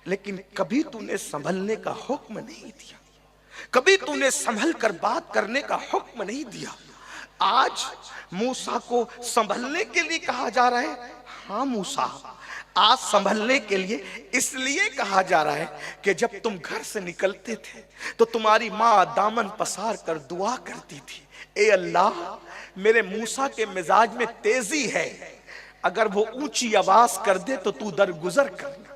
لیکن کبھی تو نے سنبھلنے کا حکم نہیں دیا، کبھی تو نے سنبھل کر بات کرنے کا حکم نہیں دیا۔ آج موسیٰ کو سنبھلنے کے لیے کہا جا رہا ہے۔ ہاں موسیٰ آج سنبھلنے کے لیے اس لیے کہا جا رہا ہے کہ جب تم گھر سے نکلتے تھے تو تمہاری ماں دامن پسار کر دعا کرتی تھی، اے اللہ میرے موسیٰ کے مزاج میں تیزی ہے، اگر وہ اونچی آواز کر دے تو تو درگزر کرنا،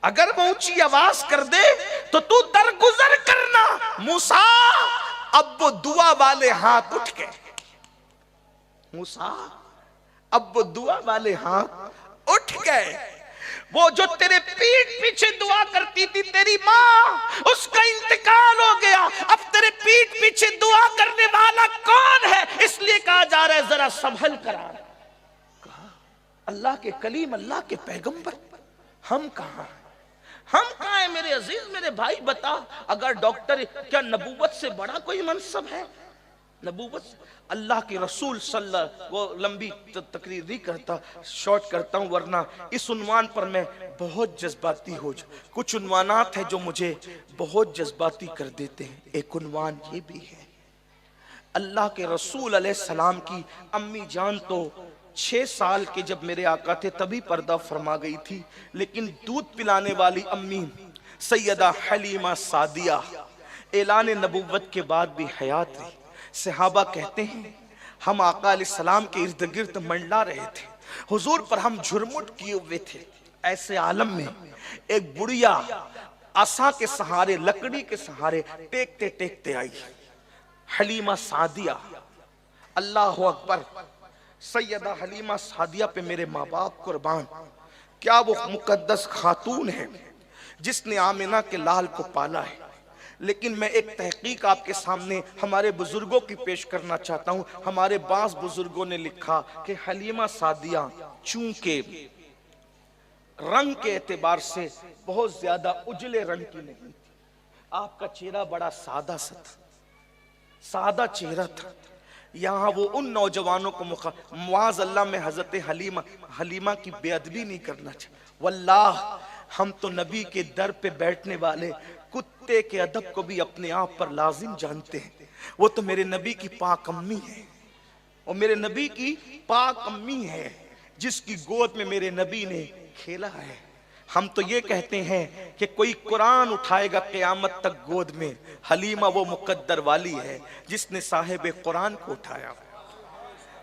اگر وہ اونچی آواز کر دے تو تو درگزر کرنا۔ موسیٰ اب وہ دعا والے ہاتھ اٹھ گئے، موسیٰ اب وہ دعا والے ہاتھ اٹھ گئے۔ وہ جو تیرے پیٹ پیچھے دعا کرتی تھی تیری ماں، اس کا انتقال ہو گیا، اب تیرے پیٹ پیچھے دعا کرنے والا کون ہے؟ اس لیے کہا جا رہا ہے ذرا سنبھل کر آ۔ کہا اللہ کے کلیم، اللہ کے پیغمبر، ہم کہاں ہیں؟ ہم کہاں ہیں میرے عزیز میرے بھائی؟ بتا، اگر ڈاکٹر، کیا نبوت سے بڑا کوئی منصب ہے؟ نبوت اللہ کے رسول صلی اللہ، وہ لمبی تقریر نہیں کرتا، شارٹ کرتا ہوں ورنہ اس عنوان پر میں بہت جذباتی ہو جاؤں۔ کچھ عنوانات ہیں جو مجھے بہت جذباتی کر دیتے ہیں، ایک عنوان یہ بھی ہے اللہ کے رسول علیہ السلام کی امی جان تو 6 سال کے جب میرے آقا تھے تبھی پردہ فرما گئی تھی، لیکن دودھ پلانے والی امی سیدہ حلیمہ سعدیہ اعلان نبوت کے بعد بھی حیات رہی۔ صحابہ کہتے ہیں ہم آقا علیہ السلام کے ارد گرد منڈلا رہے تھے، حضور پر ہم جھرمٹ کیے ہوئے تھے، ایسے عالم میں ایک بڑھیا عصا کے سہارے، لکڑی کے سہارے ٹیکتے ٹیکتے آئی حلیمہ سعدیہ۔ اللہ اکبر، سیدہ حلیمہ سعدیہ پہ میرے ماں باپ قربان، کیا وہ مقدس خاتون ہے جس نے آمنہ کے لال کو پالا ہے۔ لیکن میں ایک تحقیق آپ کے سامنے ہمارے بزرگوں کی پیش کرنا چاہتا ہوں۔ ہمارے بعض بزرگوں نے لکھا کہ حلیمہ سعدیہ چونکہ رنگ کے اعتبار سے بہت زیادہ اجلے رنگ کی نہیں تھی، آپ کا چہرہ بڑا سادہ سا تھا، سادہ چہرہ تھا۔ یہاں وہ ان نوجوانوں کو معاذ اللہ میں حضرت حلیمہ کی بے ادبی نہیں کرنا چاہتا۔ واللہ ہم تو نبی کے در پہ بیٹھنے والے کتے کے ادب کو بھی اپنے آپ پر لازم جانتے ہیں. وہ تو میرے نبی کی پاک امی ہے، وہ میرے نبی کی پاک امی ہے جس کی گود میں میرے نبی نے کھیلا ہے. ہم تو یہ کہتے ہیں کہ کوئی قرآن اٹھائے گا قیامت تک گود میں، حلیمہ وہ مقدر والی ہے جس نے صاحب قرآن کو اٹھایا.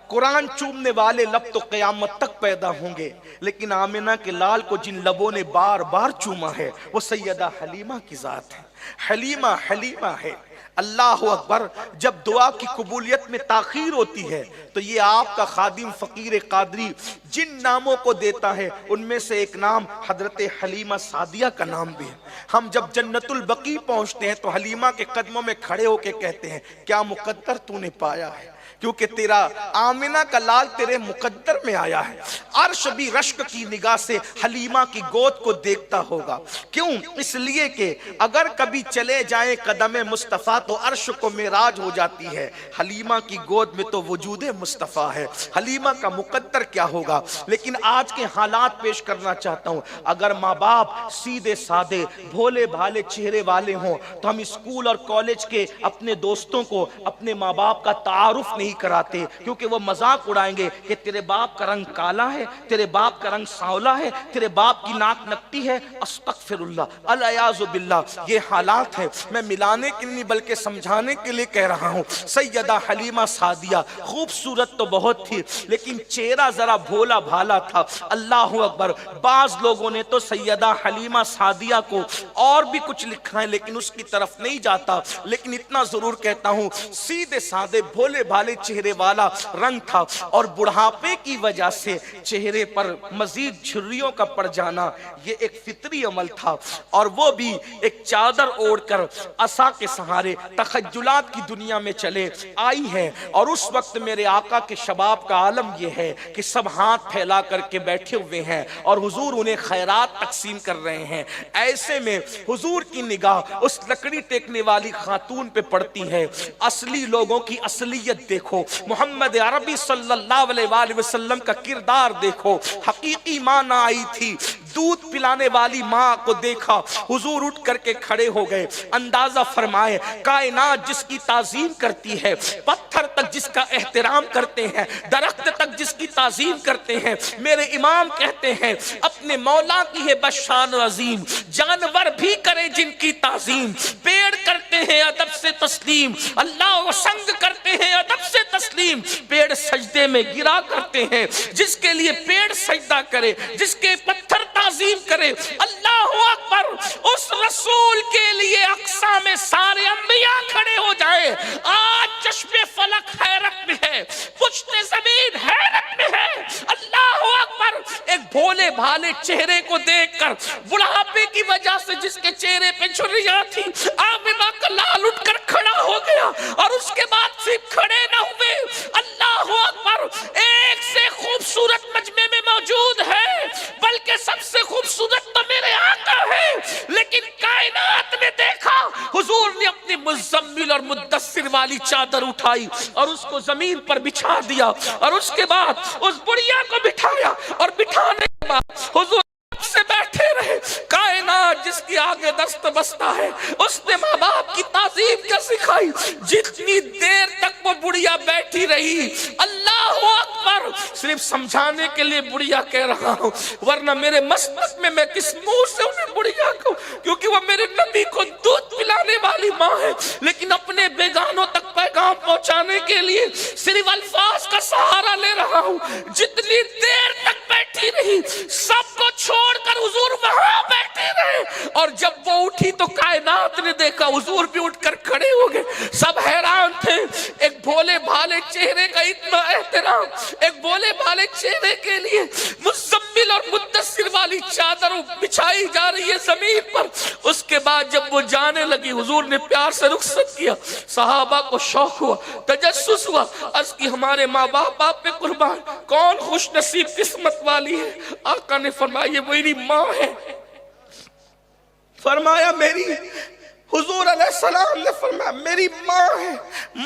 قرآن چومنے والے لب تو قیامت تک پیدا ہوں گے، لیکن آمنہ کے لال کو جن لبوں نے بار بار چوما ہے وہ سیدہ حلیمہ کی ذات ہے. حلیمہ حلیمہ ہے. اللہ اکبر. جب دعا کی قبولیت میں تاخیر ہوتی ہے تو یہ آپ کا خادم فقیر قادری جن ناموں کو دیتا ہے ان میں سے ایک نام حضرت حلیمہ سعدیہ کا نام بھی ہے. ہم جب جنت البقیع پہنچتے ہیں تو حلیمہ کے قدموں میں کھڑے ہو کے کہتے ہیں کیا مقدر تو نے پایا ہے، کیونکہ تیرا آمنہ کا لال تیرے مقدر میں آیا ہے. عرش بھی رشک کی نگاہ سے حلیمہ کی گود کو دیکھتا ہوگا. کیوں؟ اس لیے کہ اگر کبھی چلے جائیں قدم مصطفیٰ تو عرش کو معراج ہو جاتی ہے. حلیمہ کی گود میں تو وجود مصطفیٰ ہے. حلیمہ کا مقدر کیا ہوگا؟ لیکن آج کے حالات پیش کرنا چاہتا ہوں. اگر ماں باپ سیدھے سادے بھولے بھالے چہرے والے ہوں تو ہم اسکول اور کالج کے اپنے دوستوں کو اپنے ماں باپ کا تعارف نہیں کراتے، کیونکہ وہ مذاق اڑائیں گے کہ تیرے باپ کا رنگ کالا ہے، تیرے باپ کا رنگ سانولا ہے، تیرے باپ کی ناک نکتی ہے. استغفر اللہ، الیاذ باللہ. یہ حالات ہیں. میں ملانے کے لیے بلکہ سمجھانے کے لیے کہہ رہا ہوں. سیدہ حلیمہ سعدیہ خوبصورت تو بہت تھی لیکن چہرہ ذرا بھولا بھالا تھا. اللہ اکبر. بعض لوگوں نے تو سیدہ حلیمہ سعدیہ کو اور بھی کچھ لکھا ہے لیکن اس کی طرف نہیں جاتا. لیکن اتنا ضرور کہتا ہوں سیدھے سادے بھولے بھالے چہرے والا رنگ تھا، اور بڑھاپے کی وجہ سے چہرے پر مزید جھریوں کا پڑ جانا یہ ایک فطری عمل تھا. اور وہ بھی ایک چادر اوڑھ کر عصا کے سہارے تخیلات کی دنیا میں چلے آئی ہے. اور اس وقت میرے آقا کے شباب کا عالم یہ ہے کہ سب ہاتھ پھیلا کر کے بیٹھے ہوئے ہیں اور حضور انہیں خیرات تقسیم کر رہے ہیں. ایسے میں حضور کی نگاہ اس لکڑی ٹیکنے والی خاتون پہ پڑتی ہے. اصلی لوگوں کی اصلیت دیکھو، محمد عربی صلی اللہ علیہ وآلہ وسلم کا کردار دیکھو. حقیقی ماں نہ آئی تھی، دودھ پلانے والی ماں کو دیکھا. حضور اٹھ کر کے کھڑے ہو گئے. اندازہ فرمائے کائنات جس کی تعظیم کرتی ہے، پتھر تک جس کا احترام کرتے ہیں، درخت تک جس کی تعظیم کرتے ہیں، میرے امام کہتے ہیں اپنے مولا کی ہے بشان عظیم. جانور بھی کرے جن کی تعظیم، پیڑ کرتے ہیں ادب سے تسلیم، اللہ و سنگ کرتے ہیں ادب سے تسلیم. پیڑ سجدے میں گرا کرتے ہیں، جس کے لیے پیڑ سجدہ کرے، جس کے پتھر تعظیم کرے. اللہ اکبر. اس رسول کے لیے اقصا میں سارے انبیاء کھڑے ہو جائے. آج چشم فلک حیرت میں ہے، پشت زمین حیرت میں ہے. اللہ اکبر. ایک بھولے بھالے چہرے کو دیکھ کر بڑھاپے کی وجہ سے جس کے چہرے پہ جھریاں تھی، آمنہ کا لال اٹھ کر کھڑا ہو گیا اور اس کے بعد صرف کھڑے نہ ہوئے. اللہ اکبر. ایک سے خوبصورت مجمع میں موجود ہے، بلکہ سب سے خوبصورت تو میرے آقا ہے. لیکن کائنات نے دیکھا حضور نے اپنی مزمل اور مدثر والی چادر اٹھائی اور اس کو زمین پر بچھا دیا، اور اس کے بعد اس بڑھیا کو بٹھایا، اور بٹھانے کے بعد حضور سے بیٹھے رہے. کائنات جس کی آگے دست بستہ ہے اس نے ماں باپ کی تعظیم کیا سکھائی. جتنی دیر تک وہ بڑھیا بیٹھی رہی. اللہ اکبر. صرف سمجھانے کے لیے بڑھیا کہہ رہا ہوں، ورنہ میرے مسلک میں کس منہ سے انہیں بڑھیا کہوں، کیونکہ وہ میرے نبی کو دودھ پلانے والی ماں ہے. لیکن اپنے بیگانوں تک پیغام پہنچانے کے لیے صرف الفاظ کا سہارا لے رہا ہوں. جتنی دیر تک بیٹھی رہی سب کو چھوڑ کر حضور وہاں بیٹھے رہے. اور جب وہ اٹھی تو کائنات نے دیکھا حضور بھی اٹھ کر کھڑے ہو گئے. سب حیران تھے. ایک بھولے بھالے چہرے کا اتنا احترام، ایک بھولے بھالے چہرے کے لیے مزمل اور مدثر والی چادر بچھائی جا رہی ہے زمین پر. اس کے بعد جب وہ جانے لگی حضور نے پیار سے رخصت کیا. صحابہ کو شوق ہوا، تجسس ہوا. عرض کی ہمارے ماں باپ آپ پہ قربان، کون خوش نصیب قسمت والی ہے. آقا نے فرمایا یہ میری ماں ہے. فرمایا میری حضور علیہ السلام نے فرمایا میری ماں ہے،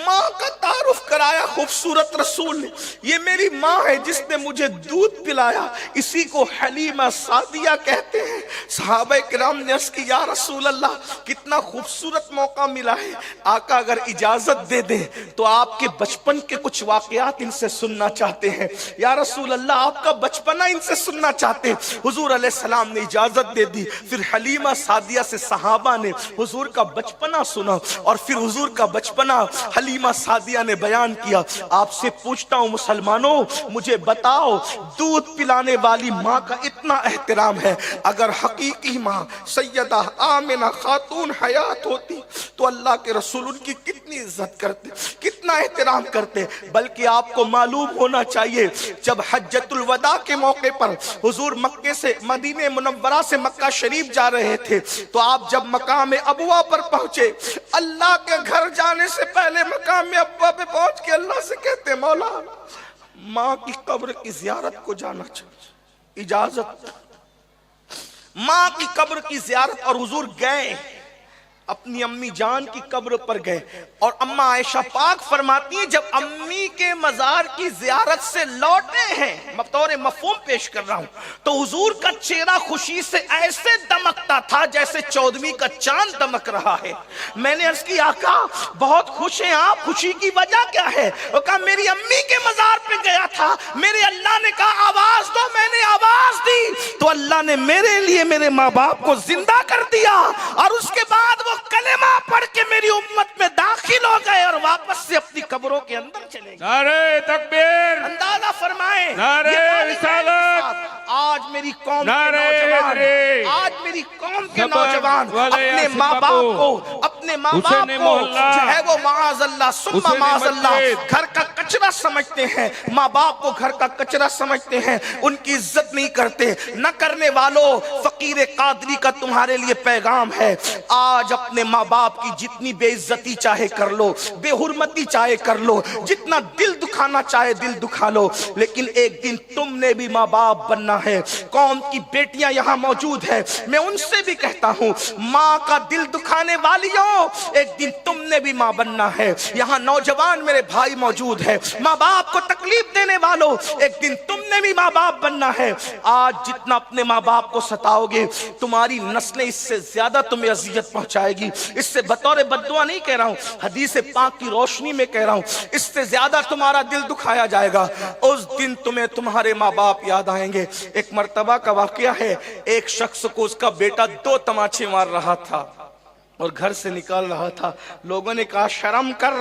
ماں کا تعارف کرایا خوبصورت رسول نے، یہ میری ماں ہے جس نے مجھے دودھ پلایا، اسی کو حلیمہ سعدیہ کہتے ہیں۔ صحابہ کرام نے عرض کی یا رسول اللہ کتنا خوبصورت موقع ملا ہے، آقا اگر اجازت دے دیں تو آپ کے بچپن کے کچھ واقعات ان سے سننا چاہتے ہیں، یا رسول اللہ آپ کا بچپنا ان سے سننا چاہتے ہیں۔ حضور علیہ السلام نے اجازت دے دی، پھر حلیمہ سعدیہ سے صحابہ نے حضور کا بچپنا سنا، اور پھر حضور کا بچپنا حلیمہ سعدیہ نے بیان کیا۔ آپ سے پوچھتا ہوں مسلمانوں، مجھے بتاؤ دودھ پلانے والی ماں کا اتنا احترام ہے، اگر حقیقی ماں سیدہ آمنہ خاتون حیات ہوتی تو اللہ کے رسول ان کی کتنی عزت کرتے، کتنا احترام کرتے۔ بلکہ آپ کو معلوم ہونا چاہیے جب حجۃ الوداع کے موقع پر حضور مکے سے مدینہ منورہ سے مکہ شریف جا رہے تھے تو آپ جب مقام ابوا پر پہنچے، اللہ کے گھر جانے سے پہلے مقام ابوا پہ پہنچ کے اللہ سے کہتے مولا ماں کی قبر کی زیارت کو جانا چاہیے، اجازت۔ ماں کی قبر کی زیارت، اور حضور گئے، اپنی امی جان کی قبر پر گئے، اور اماں عائشہ پاک فرماتی ہیں جب امی کے مزار کی زیارت سے لوٹے ہیں، بطور مفہوم پیش کر رہا ہوں، تو حضور کا چہرہ خوشی سے ایسے دمکتا تھا جیسے 14ویں کا چاند دمک رہا ہے۔ میں نے عرض کی آقا بہت خوش ہیں آپ، خوشی کی وجہ کیا ہے؟ وہ کہا میری امی کے مزار پہ گیا تھا، میرے اللہ نے کہا آواز دو، میں نے آواز دی تو اللہ نے میرے لیے میرے ماں باپ کو زندہ کر دیا، اور اس کے بعد وہ کلمہ پڑھ کے میری امت میں داخل ہو گئے اور واپس سے اپنی قبروں کے اندر چلے گئے۔ نعرہ تکبیر، اندازہ فرمائیں نعرہ رسالت، آج میری قوم کے نوجوان، آج میری قوم کے نوجوان اپنے ماں باپ کو، اپنے ماں باپ کو جو ہے وہ معاذ اللہ ثم معاذ اللہ گھر کا کچرا سمجھتے ہیں، ماں باپ کو گھر کا کچرا سمجھتے ہیں، ان کی عزت نہیں کرتے۔ نہ کرنے والوں، فقیر قادری کا تمہارے لیے پیغام ہے، آج اپنے ماں باپ کی جتنی بے عزتی چاہے کر لو، بے حرمتی چاہے کر لو، جتنا دل دکھانا چاہے دل دکھا لو، لیکن ایک دن تم نے بھی ماں باپ بننا ہے۔ قوم کی بیٹیاں یہاں موجود ہیں، میں ان سے بھی کہتا ہوں ماں کا دل دکھانے والیوں ایک دن تم نے بھی ماں بننا ہے۔ یہاں نوجوان میرے بھائی موجود ہیں، ماں باپ کو تکلیف دینے والوں ایک دن تم نے بھی ماں باپ بننا ہے۔ آج جتنا اپنے ماں باپ کو ستاؤ گے تمہاری نسلیں اس سے زیادہ تمہیں اذیت پہنچائے گی۔ اس سے بطور بددعا نہیں کہہ رہا ہوں، حدیث پاک کی روشنی میں کہہ رہا ہوں، اس سے زیادہ تمہارا دل دکھایا جائے گا۔ اس دن تمہیں تمہارے ماں باپ یاد آئیں گے۔ ایک مرتبہ کا واقعہ ہے، ایک شخص کو اس کا بیٹا 2 تماچے مار رہا تھا اور گھر سے نکال رہا تھا۔ لوگوں نے کہا شرم کر،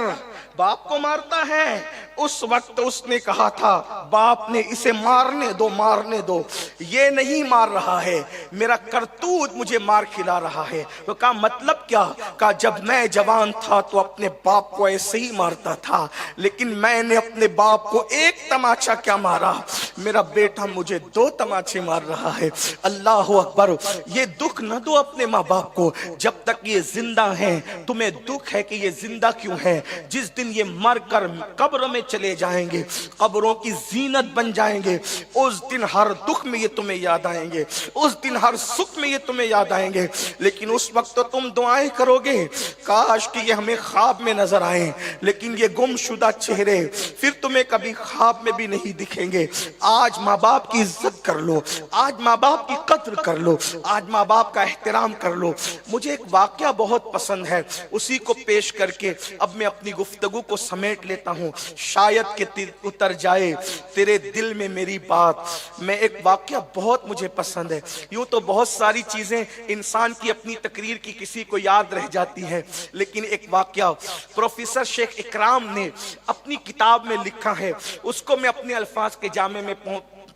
باپ کو مارتا ہے۔ اس وقت اس نے کہا تھا باپ نے اسے مارنے دو، مارنے دو، یہ نہیں مار رہا ہے، میرا کرتوت مجھے مار کھلا رہا ہے۔ تو کہا مطلب کیا؟ کہا جب میں جوان تھا تو اپنے باپ کو ایسے ہی مارتا تھا، لیکن میں نے اپنے باپ کو 1 تماچا کیا مارا، میرا بیٹا مجھے 2 تماچے مار رہا ہے۔ اللہ اکبر۔ یہ دکھ نہ دو اپنے ماں باپ کو، جب تک یہ زندہ ہیں تمہیں دکھ ہے کہ یہ زندہ کیوں ہے۔ جس دن یہ مر کر قبر میں چلے جائیں گے، قبروں کی زینت بن جائیں گے، اس دن ہر دکھ میں یہ تمہیں یاد آئیں گے، اس دن ہر سکھ میں یہ تمہیں یاد آئیں گے۔ لیکن اس وقت تو تم دعائیں کرو گے کاش کہ یہ ہمیں خواب میں نظر آئیں، لیکن یہ گم شدہ چہرے پھر تمہیں کبھی خواب میں بھی نہیں دکھیں گے۔ آج ماں باپ کی عزت کر لو، آج ماں باپ کی قدر کر لو، آج ماں باپ کا احترام کر لو۔ مجھے ایک واقعہ بہت پسند ہے، اسی کو پیش کر کے اب میں اپنی گفتگو کو سمیٹ لیتا ہوں، شاید کہ اتر جائے تیرے دل میں میری بات۔ میں ایک واقعہ بہت مجھے پسند ہے، یوں تو بہت ساری چیزیں انسان کی اپنی تقریر کی کسی کو یاد رہ جاتی ہے، لیکن ایک واقعہ پروفیسر شیخ اکرام نے اپنی کتاب میں لکھا ہے، اس کو میں اپنے الفاظ کے جامع میں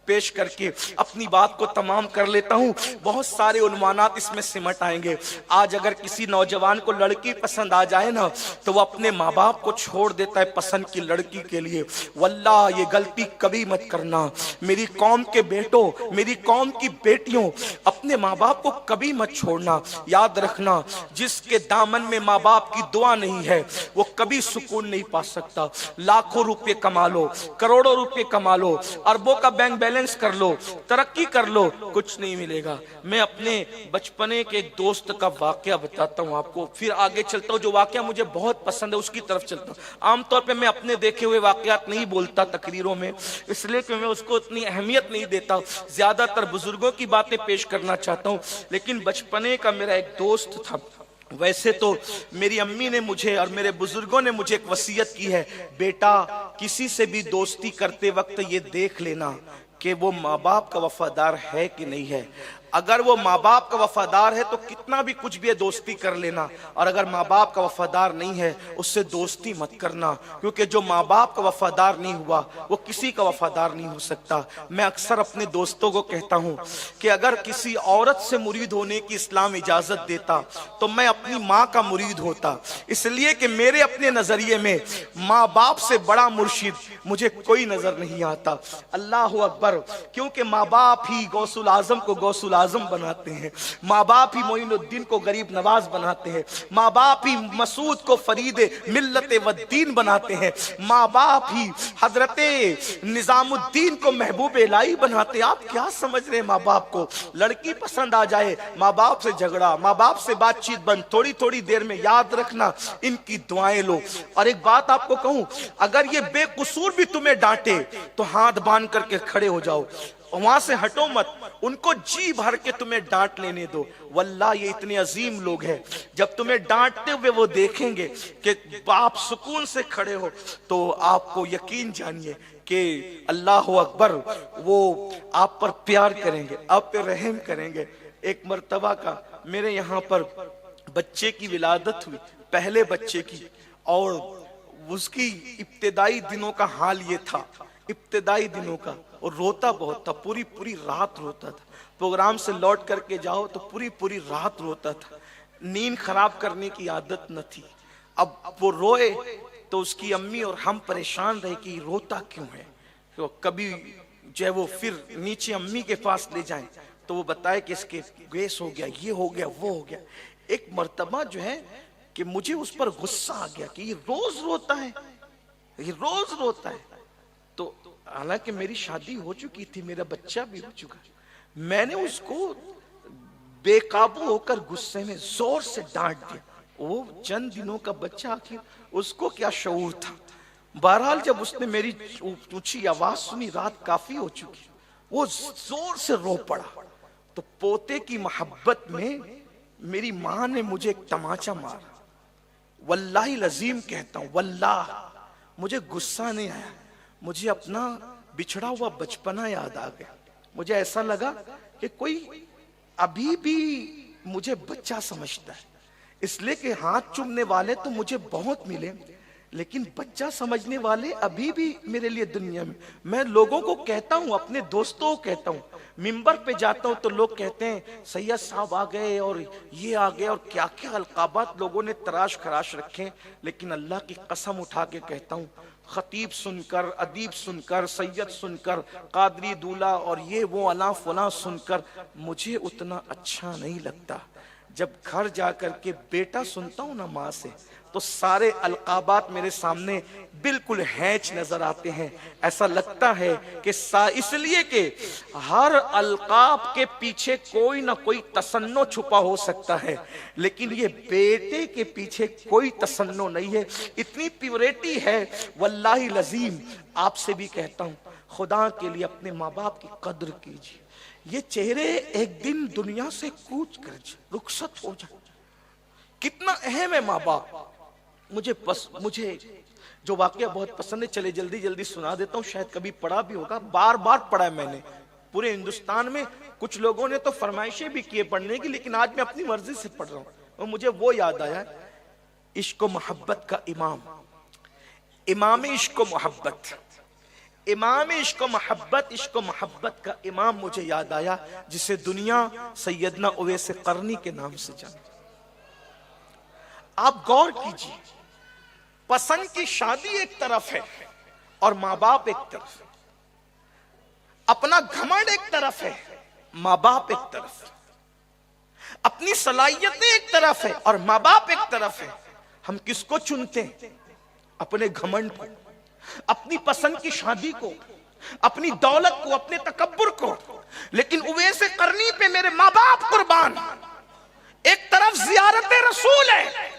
پیش کر کے اپنی بات کو تمام کر لیتا ہوں۔ بہت سارے عنوانات اس میں سمٹ آئیں گے۔ آج اگر کسی نوجوان کو لڑکی پسند آ جائے نا تو وہ اپنے ماں باپ کو چھوڑ دیتا ہے پسند کی لڑکی کے لیے۔ واللہ یہ غلطی کبھی مت کرنا، میری قوم کے بیٹوں، میری قوم کی بیٹیوں، اپنے ماں باپ کو کبھی مت چھوڑنا۔ یاد رکھنا جس کے دامن میں ماں باپ کی دعا نہیں ہے وہ کبھی سکون نہیں پا سکتا. لاکھوں روپے کما لو, کروڑوں روپے کما لو, اربوں کا بینک بیلنس کر لو, ترقی کر لو, کچھ نہیں ملے گا. میں اپنے بچپنے کے ایک دوست کا واقعہ بتاتا ہوں آپ کو, پھر آگے چلتا ہوں. جو واقعہ مجھے بہت پسند ہے اس کی طرف چلتا ہوں. عام طور پہ میں اپنے دیکھے ہوئے واقعات نہیں بولتا تقریروں میں, اس لیے کہ میں اس کو اتنی اہمیت نہیں دیتا, زیادہ تر بزرگوں کی باتیں پیش کرنا چاہتا ہوں. لیکن بچپنے کا میرا ایک دوست تھا. ویسے تو میری امی نے مجھے اور میرے بزرگوں نے مجھے ایک وصیت کی ہے, بیٹا کسی سے بھی دوستی کرتے وقت یہ دیکھ لینا کہ وہ ماں باپ کا وفادار ہے کہ نہیں ہے. اگر وہ ماں باپ کا وفادار ہے تو کتنا بھی کچھ بھی دوستی کر لینا, اور اگر ماں باپ کا وفادار نہیں ہے اس سے دوستی مت کرنا, کیونکہ جو ماں باپ کا وفادار نہیں ہوا وہ کسی کا وفادار نہیں ہو سکتا. میں اکثر اپنے دوستوں کو کہتا ہوں کہ اگر کسی عورت سے مرید ہونے کی اسلام اجازت دیتا تو میں اپنی ماں کا مرید ہوتا, اس لیے کہ میرے اپنے نظریے میں ماں باپ سے بڑا مرشد مجھے کوئی نظر نہیں آتا. اللہ اکبر. کیونکہ ماں باپ ہی غوث الاعظم کو غوث الاعظم بناتے ہیں, ماں باپ ہی معین الدین کو غریب نواز بناتے ہیں, ماں باپ ہی مسعود کو فرید ملت و دین بناتے ہیں, ماں باپ ہی حضرت نظام الدین کو محبوب الہی بناتے ہیں. آپ کیا سمجھ رہے ہیں ماں باپ کو؟ لڑکی پسند آ جائے, ماں باپ سے جھگڑا, ماں باپ سے بات چیت بند, تھوڑی تھوڑی دیر میں یاد رکھنا ان کی دعائیں لو. اور ایک بات آپ کو کہوں, اگر یہ بے قصور بھی تمہیں ڈانٹے تو ہاتھ باندھ کر کے کھڑے ہو جاؤ, وہاں سے ہٹو مت, ان کو جی بھر کے تمہیں ڈانٹ لینے دو. واللہ یہ اتنے عظیم لوگ ہیں, جب تمہیں ڈانٹتے ہوئے وہ دیکھیں گے کہ آپ سکون سے کھڑے ہو تو آپ کو یقین جانیے کہ اللہ اکبر, وہ آپ پر پیار کریں گے, آپ پہ رحم کریں گے. ایک مرتبہ کا میرے یہاں پر بچے کی ولادت ہوئی, پہلے بچے کی, اور اس کی ابتدائی دنوں کا حال یہ تھا, ابتدائی دنوں کا, اور روتا بہت تھا, پوری پوری رات روتا تھا. پروگرام سے لوٹ کر کے جاؤ تو پوری پوری رات روتا تھا. نیند خراب کرنے کی عادت نہ تھی. اب وہ روئے تو اس کی امی اور ہم پریشان رہے کہ روتا کیوں ہے. کبھی جو ہے وہ پھر نیچے امی کے پاس لے جائیں تو وہ بتائے کہ اس کے گیس ہو گیا, یہ ہو گیا, وہ ہو گیا. ایک مرتبہ جو ہے کہ مجھے اس پر غصہ آ گیا کہ یہ روز روتا ہے, یہ روز روتا ہے. تو حالانکہ میری شادی ہو چکی تھی, میرا بچہ بھی ہو چکا, میں نے اس کو بے قابو ہو کر غصے میں زور سے ڈانٹ دیا. وہ چند دنوں کا بچہ, آخر اس کو کیا شعور تھا. بہرحال جب اس نے میری اونچی آواز سنی, رات کافی ہو چکی, وہ زور سے رو پڑا. تو پوتے کی محبت میں میری ماں نے مجھے ایک تماچا مارا. واللہ العظیم کہتا ہوں, واللہ مجھے غصہ نہیں آیا, مجھے اپنا بچھڑا ہوا بچپنا یاد آ گیا. مجھے ایسا لگا کہ کوئی ابھی بھی مجھے بچہ سمجھتا ہے, اس لیے کہ ہاتھ چومنے والے تو مجھے بہت ملے, لیکن بچہ سمجھنے والے ابھی بھی میرے لیے دنیا میں. میں لوگوں کو کہتا ہوں, اپنے دوستوں کو کہتا ہوں, منبر پہ جاتا ہوں تو لوگ کہتے ہیں سید صاحب آ گئے اور یہ آ گئے, اور کیا کیا القابات لوگوں نے تراش خراش رکھے. لیکن اللہ کی قسم اٹھا کے کہتا ہوں, خطیب سن کر, ادیب سن کر, سید سن کر, قادری دولا اور یہ وہ الاں فلاں سن کر مجھے اتنا اچھا نہیں لگتا. جب گھر جا کر کے بیٹا سنتا ہوں نا ماں سے, تو سارے القابات میرے سامنے بالکل ہینچ نظر آتے ہیں. ایسا لگتا ہے کہ اس لیے کہ ہر القاب کے پیچھے کوئی نہ کوئی تصنع چھپا ہو سکتا ہے, لیکن یہ بیٹے کے پیچھے کوئی تصنع نہیں ہے. اتنی پیوریٹی ہے. واللہ العظیم آپ سے بھی کہتا ہوں, خدا کے لیے اپنے ماں باپ کی قدر کیجیے. یہ چہرے ایک دن دنیا سے کوچ کر رخصت ہو جائے. کتنا اہم ہے ماں باپ. مجھے جو واقعہ بہت پسند ہے, چلے جلدی جلدی سنا دیتا ہوں, شاید کبھی پڑھا بھی ہوگا, بار بار پڑھا ہے میں نے پورے ہندوستان میں. کچھ لوگوں نے تو فرمائشیں بھی کیے پڑھنے کی, لیکن آج میں اپنی مرضی سے پڑھ رہا ہوں. اور مجھے وہ یاد آیا, عشق و محبت کا امام, امام عشق و محبت, امام عشق و محبت, عشق و محبت کا امام مجھے یاد آیا, جسے دنیا سیدنا اویس قرنی کے نام سے جانتی. آپ غور کیجیے, پسند کی شادی ایک طرف ہے اور ماں باپ ایک طرف, اپنا گھمنڈ ایک طرف ہے, ماں باپ ایک طرف, اپنی صلاحیتیں ایک طرف ہے اور ماں باپ ایک طرف ہے. ہم کس کو چنتے ہیں؟ اپنے گھمنڈ کو، اپنی پسند کی شادی کو، اپنی دولت کو، اپنے تکبر کو. لیکن اویس قرنی پہ میرے ماں باپ قربان. ایک طرف زیارت رسول ہے،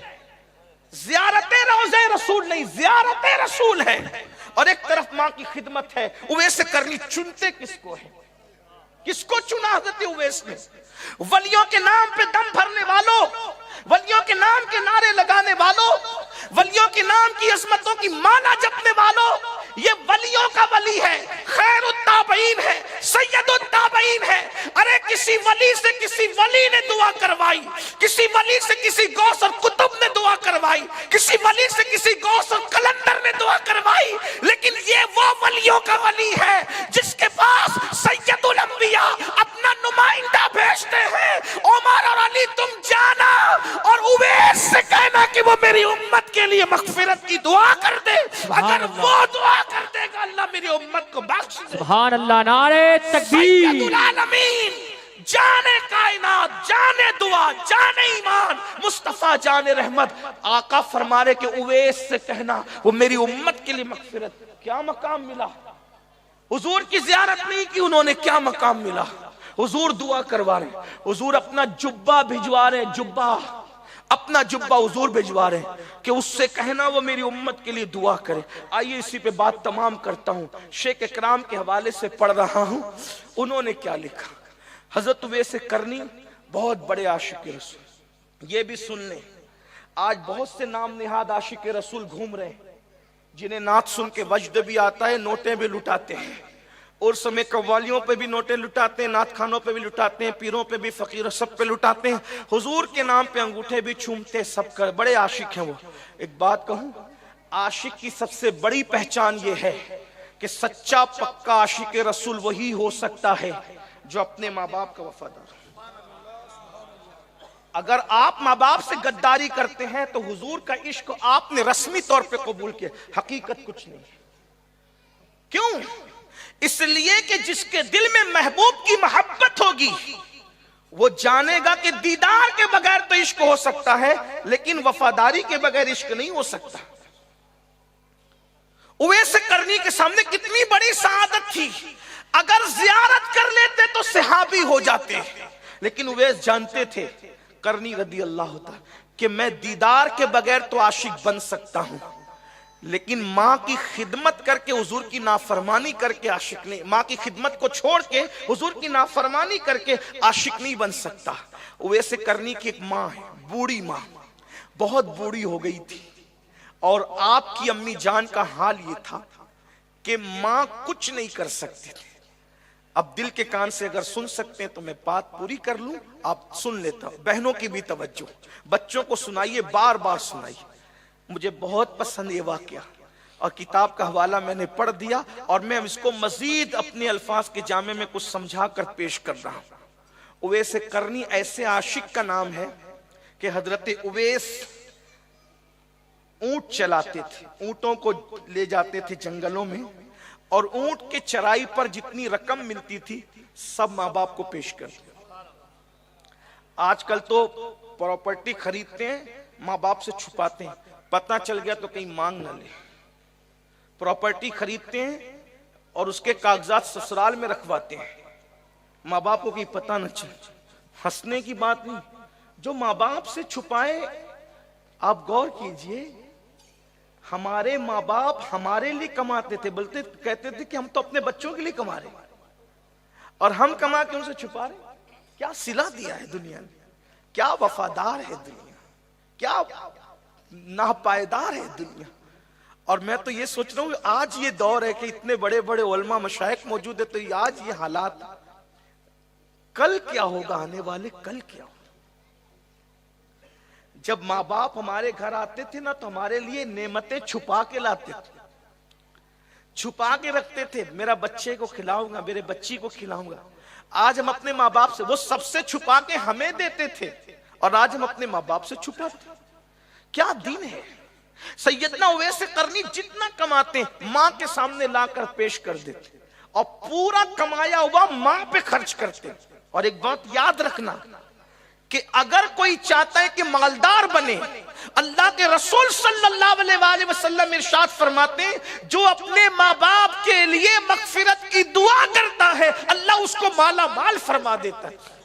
زیارت روضہ رسول نہیں، زیارت رسول ہے، اور ایک طرف ماں کی خدمت ہے. اویس قرنی چنتے کس کو ہے؟ کس کو چنا حضرت اویس نے؟ ولیوں کے نام پہ دم بھرنے والوں، ولیوں کے نام کے نعرے لگانے والوں، ولیوں کے نام کی عظمتوں کی مانا جپنے والوں. یہ ولیوں کا ولی ہے، خیر التابعین ہے، سید التابعین ہے. ارے کسی ولی سے کسی ولی نے دعا کروائی، کسی ولی سے کسی غوث اور قطب نے دعا کروائی، کسی ولی سے کسی غوث اور قلندر نے دعا کروائی. لیکن یہ وہ ولیوں کا ولی ہے جس کے پاس سید الانبیاء اپنا نمائندہ بھیجتے ہیں. عمر اور علی تم جانا اور اویس سے کہنا کہ وہ میری امت کے لیے مغفرت کی دعا کر دے. اگر وہ دعا کر دے گا اللہ میری امت کو بخش دے. سبحان اللہ، نعرہ تکبیر. سید العالمین، جانے کائنات، جانے دعا، جانے ایمان، مصطفیٰ جانے رحمت. آقا فرما رہے کہ اویس سے کہنا وہ میری امت کے لیے مغفرت. کیا مقام ملا؟ حضور کی زیارت نہیں کی انہوں نے، کیا مقام ملا؟ حضور دعا کروا رہے، حضور اپنا جبہ بھجوا رہے، جبہ، اپنا جبہ حضور بھجوا رہے کہ اس سے کہنا وہ میری امت کے لیے دعا کرے. آئیے اسی پہ بات تمام کرتا ہوں. شیخ اکرام کے حوالے سے پڑھ رہا ہوں، انہوں نے کیا لکھا. حضرت اویس قرنی بہت بڑے عاشق رسول. یہ بھی سن لیں، آج بہت سے نام نہاد عاشق رسول گھوم رہے ہیں جنہیں نعت سن کے وجد بھی آتا ہے، نوٹیں بھی لٹاتے ہیں، عرس میں قوالیوں پہ بھی نوٹیں لٹاتے ہیں، نعت خانوں پہ بھی لٹاتے ہیں، پیروں پہ بھی، فقیروں سب پہ لٹاتے ہیں، حضور کے نام پہ انگوٹھے بھی چھومتے، سب کر بڑے عاشق ہیں وہ. ایک بات کہوں، عاشق کی سب سے بڑی پہچان یہ ہے کہ سچا پکا عاشق رسول وہی ہو سکتا ہے جو اپنے ماں باپ کا وفادار. اگر آپ ماں باپ سے غداری کرتے ہیں تو حضور کا عشق آپ نے رسمی طور پہ قبول کیا، حقیقت کچھ نہیں. کیوں؟ اس لیے کہ جس کے دل میں محبوب کی محبت ہوگی وہ جانے گا کہ دیدار کے بغیر تو عشق ہو سکتا ہے لیکن وفاداری کے بغیر عشق نہیں ہو سکتا. اویس قرنی کے سامنے کتنی بڑی سعادت تھی. اگر زیارت کر لیتے تو صحابی ہو جاتے، لیکن اویس جانتے تھے قرنی رضی اللہ تعالی کہ میں دیدار کے بغیر تو عاشق بن سکتا ہوں لیکن ماں کی خدمت کر کے حضور کی نافرمانی کر کے عاشق نہیں، ماں کی خدمت کو چھوڑ کے حضور کی نافرمانی کر کے عاشق نہیں بن سکتا. اویس قرنی کی ایک ماں ہے، بوڑھی ماں، بہت بوڑھی ہو گئی تھی، اور آپ کی امی جان کا حال یہ تھا کہ ماں کچھ نہیں کر سکتے تھے. اب دل کے کان سے اگر سن سکتے ہیں تو میں بات پوری کر لوں، آپ سن لیتا ہوں. بہنوں کی بھی توجہ، بچوں کو سنائیے، بار بار سنائیے. مجھے بہت پسند یہ واقعہ، اور کتاب کا حوالہ میں نے پڑھ دیا، اور میں اس کو مزید اپنے الفاظ کے جامع میں کچھ سمجھا کر پیش کر رہا ہوں. اویس قرنی ایسے عاشق کا نام ہے کہ حضرت اویس اونٹ چلاتے تھے، اونٹوں کو لے جاتے تھے جنگلوں میں، اور اونٹ کے چرائی پر جتنی رقم ملتی تھی سب ماں باپ کو پیش کرتے. آج کل تو پراپرٹی خریدتے ہیں، ماں باپ سے چھپاتے ہیں، پتہ چل گیا تو کہیں مانگ نہ لے. پراپرٹی خریدتے ہیں اور اس کے کاغذات سسرال میں رکھواتے ہیں، ماں باپ کو کہیں پتہ نہ چلے. ہنسنے کی بات نہیں، جو ماں باپ سے چھپائے. آپ غور کیجئے، ہمارے ماں باپ ہمارے لیے کماتے تھے، بلکہ کہتے تھے کہ ہم تو اپنے بچوں کے لیے کما رہے ہیں، اور ہم کما کے ان سے چھپا رہے ہیں. کیا صلہ دیا ہے دنیا نے، کیا وفادار ہے دنیا، کیا ناپائیدار ہے دنیا. اور میں تو یہ سوچ رہا ہوں کہ آج یہ دور ہے کہ اتنے بڑے بڑے علماء مشائخ موجود ہیں، تو آج یہ حالات، کل کیا ہوگا، آنے والے کل کیا ہوگا. جب ماں باپ ہمارے گھر آتے تھے نا تو ہمارے لیے نعمتیں چھپا کے لاتے تھے، چھپا کے رکھتے تھے. میرا بچے کو کھلاؤں گا، میرے بچی کو کھلاؤں گا. آج ہم اپنے ماں باپ سے، وہ سب سے چھپا کے ہمیں دیتے تھے، اور آج ہم اپنے ماں باپ سے چھپاتے. کیا دین ہے. سیدنا اویس قرنی جتنا کماتے ماں کے سامنے لا کر پیش کر دیتے، اور پورا کمایا ہوا ماں پہ خرچ کرتے. اور ایک بات یاد رکھنا کہ اگر کوئی چاہتا ہے کہ مالدار بنے، اللہ کے رسول صلی اللہ علیہ وآلہ وسلم ارشاد فرماتے ہیں جو اپنے ماں باپ کے لیے مغفرت کی دعا کرتا ہے اللہ اس کو مالا مال فرما دیتا ہے۔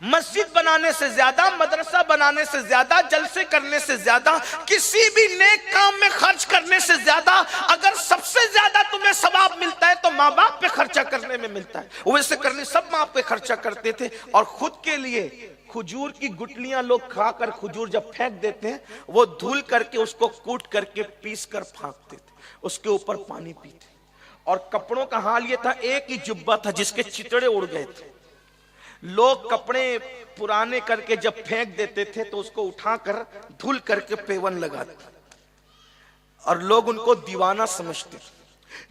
مسجد بنانے سے زیادہ، مدرسہ بنانے سے زیادہ، جلسے کرنے سے زیادہ، کسی بھی نیک کام میں خرچ کرنے سے زیادہ اگر سب سے زیادہ تمہیں ثواب ملتا ہے تو ماں باپ پہ خرچہ کرنے میں ملتا ہے۔ ویسے کرنے سب ماں پہ خرچہ کرتے تھے، اور خود کے لیے کھجور کی گٹلیاں لوگ کھا کر کھجور جب پھینک دیتے ہیں وہ دھول کر کے اس کو کوٹ کر کے پیس کر پھینکتے تھے، اس کے اوپر پانی پیتے۔ اور کپڑوں کا حال یہ تھا، ایک ہی جبہ تھا جس کے چتڑے اڑ گئے تھے، لوگ کپڑے پرانے کر کے جب پھینک دیتے تھے تو اس کو اٹھا کر دھل کر کے پیون لگاتے، اور لوگ ان کو دیوانہ سمجھتے،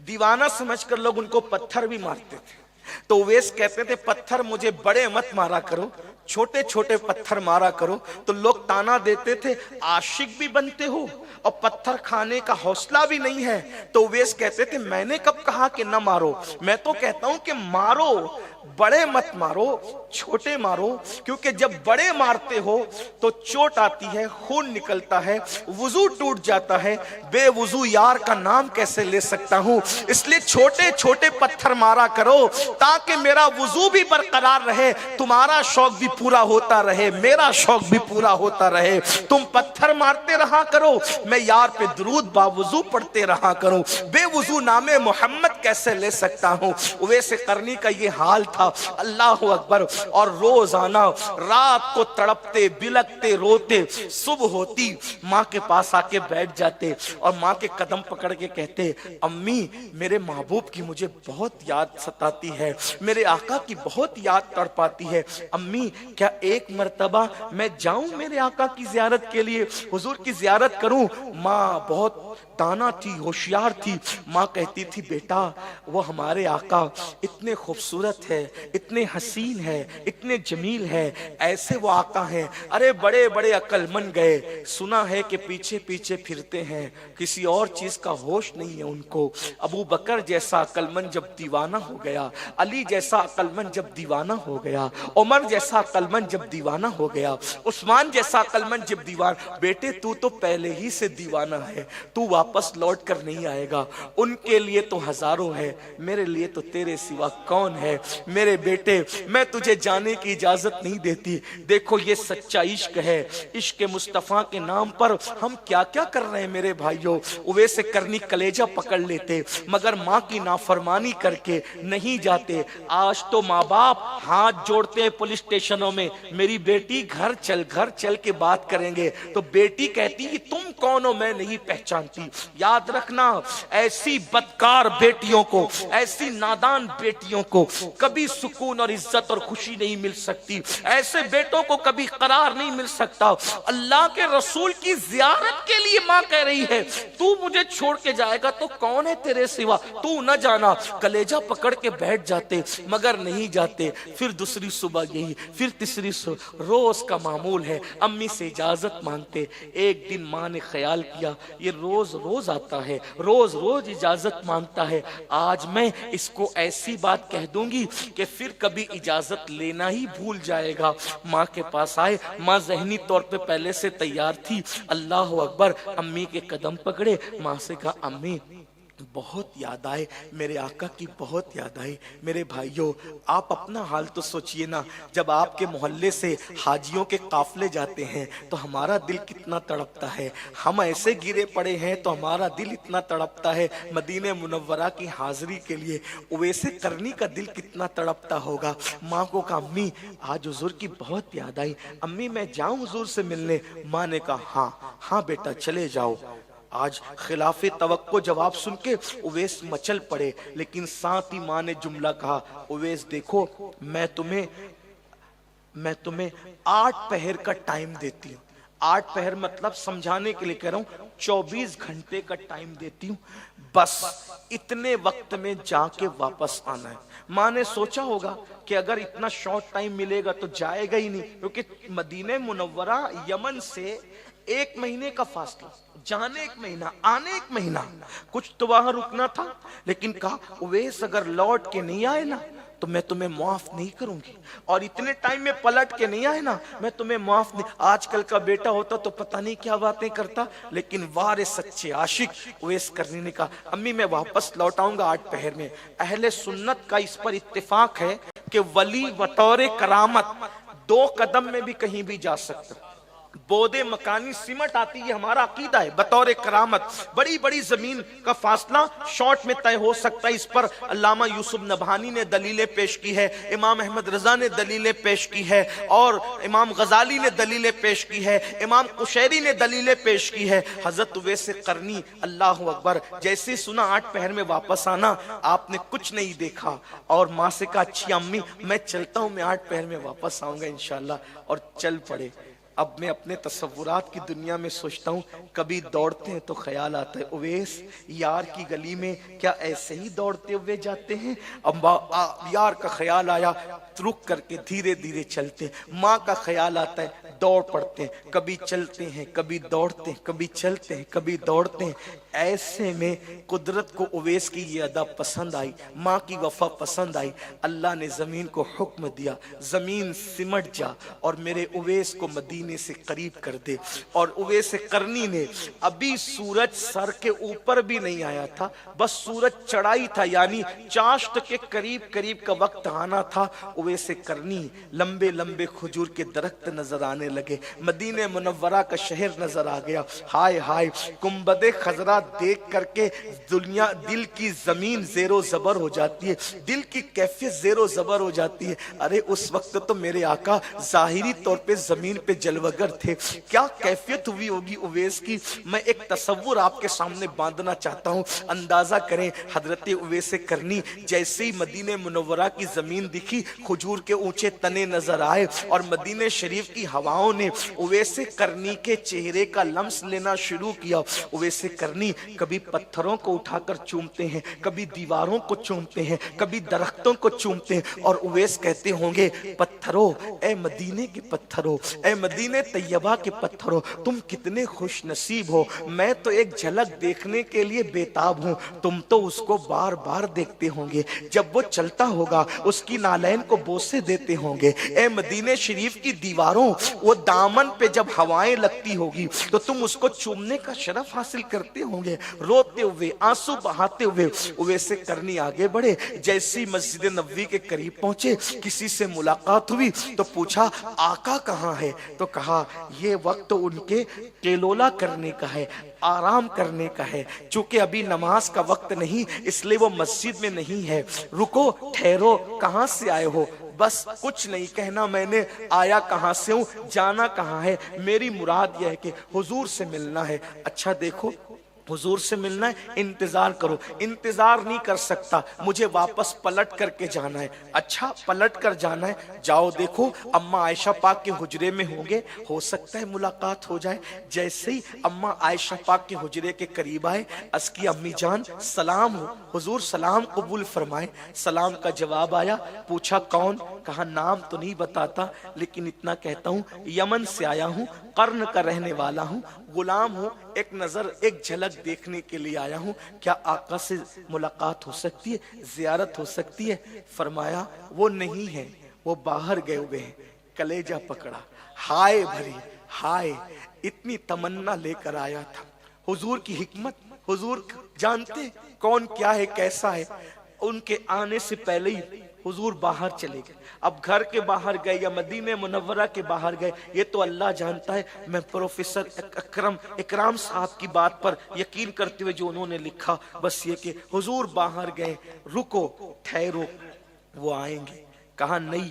دیوانہ سمجھ کر لوگ ان کو پتھر بھی مارتے تھے۔ تو اویس کہتے تھے پتھر مجھے بڑے مت مارا کرو، چھوٹے چھوٹے پتھر مارا کرو۔ تو لوگ تانا دیتے تھے عاشق بھی بنتے ہو اور پتھر کھانے کا حوصلہ بھی نہیں ہے۔ تو اویس کہتے تھے میں نے کب کہا کہ نہ مارو، میں تو کہتا ہوں کہ مارو، بڑے مت مارو، چھوٹے مارو، کیونکہ جب بڑے مارتے ہو تو چوٹ آتی ہے، خون نکلتا ہے، وضو ٹوٹ جاتا ہے، بے وضو یار کا نام کیسے لے سکتا ہوں، اس لیے چھوٹے چھوٹے پتھر مارا کرو تاکہ میرا وضو بھی برقرار رہے، تمہارا شوق بھی پورا ہوتا رہے، میرا شوق بھی پورا ہوتا رہے۔ تم پتھر مارتے رہا کرو، میں یار پہ درود با وضو پڑھتے رہا کروں، بے وضو نام محمد کیسے لے سکتا ہوں۔ اویس قرنی کا یہ حال تھا، اللہ اکبر۔ اور روزانہ رات کو تڑپتے بلکتے روتے، صبح ہوتی ماں کے پاس آ کے بیٹھ جاتے اور ماں کے قدم پکڑ کے کہتے امی میرے محبوب کی مجھے بہت یاد ستاتی ہے، میرے آقا کی بہت یاد تڑپاتی ہے، امی کیا ایک مرتبہ میں جاؤں میرے آقا کی زیارت کے لیے، حضور کی زیارت کروں؟ ماں بہت دانا تھی، ہوشیار تھی، ماں کہتی تھی بیٹا وہ ہمارے آقا اتنے خوبصورت ہے، اتنے حسین ہے، اتنے جمیل ہے، ایسے وہ آقا ہیں، ارے بڑے بڑے عقل مند گئے، سنا ہے کہ پیچھے پیچھے پھرتے ہیں، کسی اور چیز کا ہوش نہیں ہے ان کو۔ ابو بکر جیسا عقل مند جب دیوانہ ہو گیا، علی جیسا عقل مند جب دیوانہ ہو گیا، عمر جیسا عقل مند جب دیوانہ ہو گیا، عثمان جیسا عقل مند جب دیوانہ، بیٹے تو پہلے ہی سے دیوانہ ہے، تو واپس لوٹ کر نہیں آئے گا، ان کے لیے تو ہزاروں ہے، میرے لیے تو تیرے سوا کون ہے، میرے بیٹے میں تجھے جانے کی اجازت نہیں دیتی۔ دیکھو یہ سچا عشق ہے، عشق مصطفیٰ کے نام پر ہم کیا کیا کر رہے ہیں میرے بھائیوں۔ اویس قرنی کلیجہ پکڑ لیتے مگر ماں کی نافرمانی کر کے نہیں جاتے۔ آج تو ماں باپ ہاتھ جوڑتے ہیں پولیس اسٹیشنوں میں، میری بیٹی گھر چل کے بات کریں گے، تو بیٹی کہتی ہے تم کون ہو میں نہیں پہچانتی۔ یاد رکھنا ایسی بدکار بیٹیوں کو، ایسی نادان بیٹیوں کو کبھی سکون اور عزت اور خوشی نہیں مل سکتی، ایسے بیٹوں کو کبھی قرار نہیں مل سکتا۔ اللہ کے رسول کی زیارت کے لیے ماں کہہ رہی ہے تو مجھے چھوڑ کے جائے گا تو کون ہے تیرے سوا، تو نہ جانا۔ کلیجہ پکڑ کے بیٹھ جاتے مگر نہیں جاتے۔ پھر دوسری صبح یہی، پھر تیسری صبح، روز کا معمول ہے، امی سے اجازت مانگتے۔ ایک دن ماں نے خیال کیا یہ روز روز آتا ہے، روز روز اجازت مانگتا ہے، آج میں اس کو ایسی بات کہہ دوں گی کہ پھر کبھی اجازت لینا ہی بھول جائے گا۔ ماں کے پاس آئے، ماں ذہنی طور پہ پہلے سے تیار تھی، اللہ اکبر، امی کے قدم پکڑے، ماں سے کہا امی بہت یاد آئے، میرے آقا کی بہت یاد آئی۔ میرے بھائیوں آپ اپنا حال تو سوچئے نا، جب آپ کے محلے سے حاجیوں کے قافلے جاتے ہیں تو ہمارا دل کتنا تڑپتا ہے، ہم ایسے گرے پڑے ہیں تو ہمارا دل اتنا تڑپتا ہے مدینہ منورہ کی حاضری کے لیے۔ اویس قرنی کا دل کتنا تڑپتا ہوگا۔ ماں کو کہا امی آج حضور کی بہت یاد آئی، امی میں جاؤں حضور سے ملنے؟ ماں نے کہا ہاں بیٹا چلے جاؤ۔ آج خلاف توقع جواب سن کے اویس مچل پڑے، لیکن ساتھ ہی ماں نے جملہ کہا اویس دیکھو میں تمہیں 8 پہر کا ٹائم دیتی ہوں، 8 پہر مطلب سمجھانے کے لیے کہہ رہا ہوں 24 گھنٹے کا ٹائم دیتی ہوں، بس اتنے وقت میں جا کے واپس آنا ہے۔ ماں نے سوچا ہوگا کہ اگر اتنا شارٹ ٹائم ملے گا تو جائے گا ہی نہیں، کیونکہ مدینہ منورہ یمن سے 1 مہینے کا فاصلہ، جانے 1 مہینہ آنے 1 مہینہ، کچھ تو وہاں رکنا تھا، لیکن کہا اویس اگر لوٹ کے نہیں آئے نا تو میں تمہیں معاف نہیں کروں گی، اور اتنے ٹائم میں پلٹ کے نہیں آئے نا، میں تمہیں معاف نہیں۔ آج کل کا بیٹا ہوتا تو پتہ نہیں کیا باتیں کرتا، لیکن وارث سچے عاشق اویس کرنی نے کہا امی میں واپس لوٹ آؤں گا 8 پہر میں۔ اہل سنت کا اس پر اتفاق ہے کہ ولی بطور کرامت 2 قدم میں بھی کہیں بھی جا سکتا، بودے مکانی سمٹ آتی، یہ ہمارا عقیدہ ہے، بطور کرامت بڑی بڑی زمین کا فاصلہ شارٹ میں طے ہو سکتا ہے۔ اس پر علامہ یوسف نبہانی نے دلیلیں پیش کی ہے، امام احمد رضا نے دلیلیں پیش کی ہے، اور امام غزالی نے دلیلیں پیش کی ہے، امام قشیری نے دلیلیں پیش کی ہے۔ حضرت اویس قرنی اللہ اکبر، جیسے سنا 8 پہر میں واپس آنا، آپ نے کچھ نہیں دیکھا اور ماں سے کہا اچھی امی میں چلتا ہوں، میں 8 پہر میں واپس آؤں گا انشاءاللہ، اور چل پڑے۔ اب میں اپنے تصورات کی دنیا میں سوچتا ہوں، کبھی دوڑتے ہیں تو خیال آتا ہے اویس یار کی گلی میں کیا ایسے ہی دوڑتے ہوئے جاتے ہیں؟ اب یار کا خیال آیا، رک کر کے دھیرے دھیرے چلتے ہیں۔ ماں کا خیال آتا ہے، دوڑ پڑتے ہیں، کبھی چلتے ہیں کبھی دوڑتے ہیں، کبھی چلتے ہیں کبھی دوڑتے ہیں۔ ایسے میں قدرت کو اویس کی یہ ادا پسند آئی، ماں کی وفا پسند آئی، اللہ نے زمین کو حکم دیا زمین سمٹ جا اور میرے اویس کو مدینے سے قریب کر دے۔ اور اویس قرنی نے ابھی سورج سر کے اوپر بھی نہیں آیا تھا، بس سورج چڑھائی تھا، یعنی چاشت کے قریب کا وقت آنا تھا۔ اویس قرنی لمبے لمبے کھجور کے درخت نظر آنے لگے، مدینہ منورہ کا شہر نظر آ گیا۔ ہائے ہائے، گنبد خضرا دیکھ کر کے دل کی زمین زیر و زبر ہو جاتی ہے، دل کی کیفیت زیر و زبر ہو جاتی ہے۔ ارے اس وقت تو میرے آقا ظاہری طور پہ زمین پہ جلوگر تھے، کیا کیفیت ہوئی ہوگی اویس کی؟ میں ایک تصور آپ کے سامنے باندھنا چاہتا ہوں، اندازہ کریں۔ حضرت اویس قرنی جیسے ہی مدینہ منورہ کی زمین دکھی، کھجور کے اونچے تنے نظر آئے، اور مدینہ شریف کی ہواؤں نے اویس قرنی کے چہرے کا لمس لینا شروع کیا۔ اویس قرنی کبھی پتھروں کو اٹھا کر چومتے ہیں، کبھی دیواروں کو چومتے ہیں، کبھی درختوں کو چومتے ہیں، اور اویس کہتے ہوں گے پتھروں، اے مدینے کے پتھروں، اے مدینہ طیبہ کے پتھروں، تم کتنے خوش نصیب ہو، میں تو ایک جھلک دیکھنے کے لیے بےتاب ہوں، تم تو اس کو بار بار دیکھتے ہوں گے، جب وہ چلتا ہوگا اس کی نالین کو بوسے دیتے ہوں گے۔ اے مدینہ شریف کی دیواروں، وہ دامن پہ جب ہوائیں لگتی ہوگی تو تم اس کو چومنے کا شرف حاصل کرتے ہوں گے۔ روتے ہوئے آنسو بہاتے ہوئے اویس قرنی آگے بڑھے، جیسی مسجد نبوی کے قریب پہنچے کسی سے ملاقات ہوئی تو پوچھا آقا کہاں ہے؟ تو کہا یہ وقت ان کے کیلولا کرنے کا ہے، آرام کرنے کا ہے، چونکہ ابھی نماز کا وقت نہیں اس لیے وہ مسجد میں نہیں ہے، رکو ٹھہرو، کہاں سے آئے ہو؟ بس کچھ نہیں کہنا میں نے، آیا کہاں سے ہوں، جانا کہاں ہے، میری مراد یہ ہے کہ حضور سے ملنا ہے۔ اچھا دیکھو حضور سے ملنا ہے، انتظار کرو۔ انتظار نہیں کر سکتا، مجھے واپس پلٹ کر کے جانا ہے۔ اچھا پلٹ کر جانا ہے، جاؤ دیکھو اماں عائشہ پاک کے حجرے میں ہوں گے، ہو سکتا ہے ملاقات ہو جائے۔ جیسے ہی اماں عائشہ پاک کے حجرے کے قریب آئے، اس کی امی جان سلام ہو، حضور سلام قبول فرمائے۔ سلام کا جواب آیا، پوچھا کون؟ کہا نام تو نہیں بتاتا لیکن اتنا کہتا ہوں یمن سے آیا ہوں، قرن کا رہنے والا ہوں، غلام ہوں، ایک نظر ایک جھلک دیکھنے کے لیے آیا ہوں، کیا آقا سے ملاقات ہو سکتی ہے، زیارت ہو سکتی ہے؟ فرمایا وہ نہیں ہے، وہ باہر گئے ہوئے ہیں۔ کلیجہ پکڑا، ہائے بھری ہائے، اتنی تمنا لے کر آیا تھا۔ حضور کی حکمت، حضور جانتے کون کیا ہے کیسا ہے۔ ان کے آنے سے پہلے ہی حضور باہر چلے گئے، اب گھر کے باہر گئے یا مدینہ منورہ کے باہر گئے یہ تو اللہ جانتا ہے۔ میں پروفیسر اکرام صاحب کی بات پر یقین کرتے ہوئے جو انہوں نے لکھا بس یہ کہ حضور باہر گئے، رکو ٹھہرو وہ آئیں گے۔ کہا نہیں،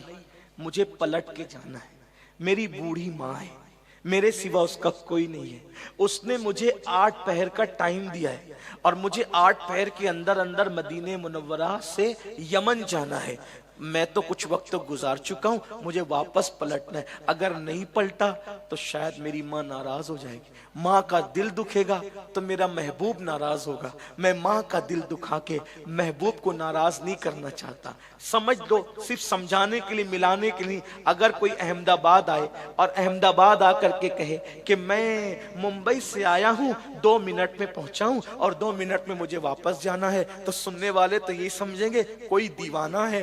مجھے پلٹ کے جانا ہے، میری بوڑھی ماں ہے، میرے سوا اس کا کوئی نہیں ہے، اس نے مجھے 8 پہر کا ٹائم دیا ہے اور مجھے 8 پہر کے اندر مدینہ منورہ سے یمن جانا ہے۔ میں تو کچھ وقت گزار چکا ہوں، مجھے واپس پلٹنا ہے، اگر نہیں پلٹا تو شاید میری ماں ناراض ہو جائے گی، ماں کا دل دکھے گا تو میرا محبوب ناراض ہوگا، میں ماں کا دل دکھا کے محبوب کو ناراض نہیں کرنا چاہتا۔ سمجھ دو، صرف سمجھانے کے لیے ملانے کے لیے، اگر کوئی احمد آباد آئے اور احمد آباد آ کر کے کہے کہ میں ممبئی سے آیا ہوں، 2 منٹ میں پہنچا ہوں اور 2 منٹ میں مجھے واپس جانا ہے، تو سننے والے تو یہی سمجھیں گے کوئی دیوانہ ہے،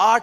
8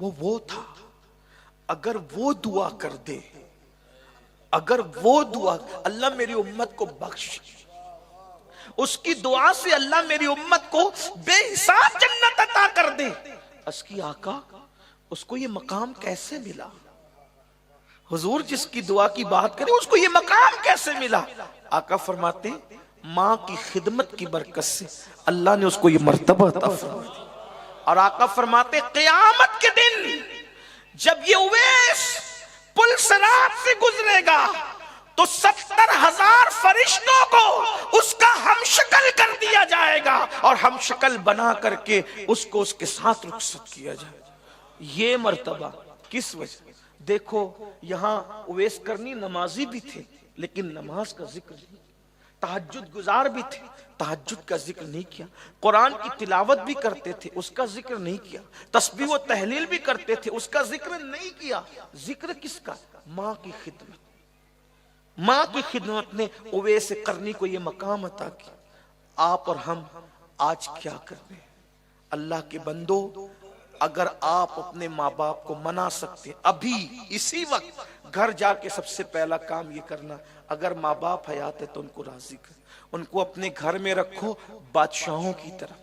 وہ تھا. اگر وہ دعا کر دے, اگر وہ دعا, اللہ میری امت کو بخش, اس کی دعا سے اللہ میری امت کو بے حساب جنت عطا کر دے. اس کی آقا, اس کو یہ مقام کیسے ملا؟ حضور جس کی دعا کی بات کرے اس کو یہ مقام کیسے ملا؟ آقا فرماتے ماں کی خدمت کی برکت سے اللہ نے اس کو یہ مرتبہ عطا فرمایا. اور آقا فرماتے قیامت کے دن جب یہ اویس پل صراط سے گزرے گا تو 70,000 فرشتوں کو اس کا ہم شکل کر دیا جائے گا اور ہم شکل بنا کر کے اس کو اس کے ساتھ رخصت کیا جائے گا. یہ مرتبہ کس وجہ؟ دیکھو یہاں اویس کرنی نمازی بھی تھے لیکن نماز کا ذکر نہیں, تہجد گزار بھی تھے, تہجد کا ذکر نہیں کیا, قرآن کی تلاوت بھی کرتے تھے, اس کا ذکر نہیں کیا, تسبیح و تحلیل بھی کرتے تھے, اس کا ذکر نہیں کیا. ذکر کس کا؟ ماں کی خدمت. ماں کی خدمت نے اویس کرنی کو یہ مقام عطا کیا. آپ اور ہم آج کیا کر رہے ہیں؟ اللہ کے بندو, اگر آپ اپنے ماں باپ کو منا سکتے ابھی اسی وقت گھر جا کے سب سے پہلا کام یہ کرنا, اگر ماں باپ حیات ہے تو ان کو راضی کر, ان کو اپنے گھر میں رکھو بادشاہوں کی طرح,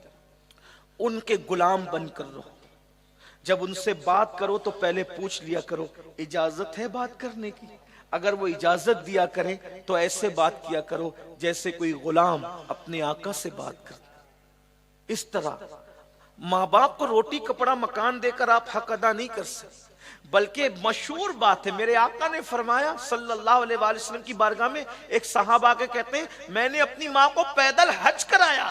ان کے غلام بن کر رہو. جب ان سے بات کرو تو پہلے پوچھ لیا کرو اجازت ہے بات کرنے کی. اگر وہ اجازت دیا کریں تو ایسے بات کیا کرو جیسے کوئی غلام اپنے آقا سے بات کرتا. اس طرح ماں باپ کو روٹی کپڑا مکان دے کر آپ حق ادا نہیں کر سکتے, بلکہ مشہور بات ہے میرے آقا نے فرمایا صلی اللہ علیہ وآلہ وسلم کی بارگاہ میں, ایک صحابہ کے کہتے ہیں میں نے اپنی ماں کو پیدل حج کرایا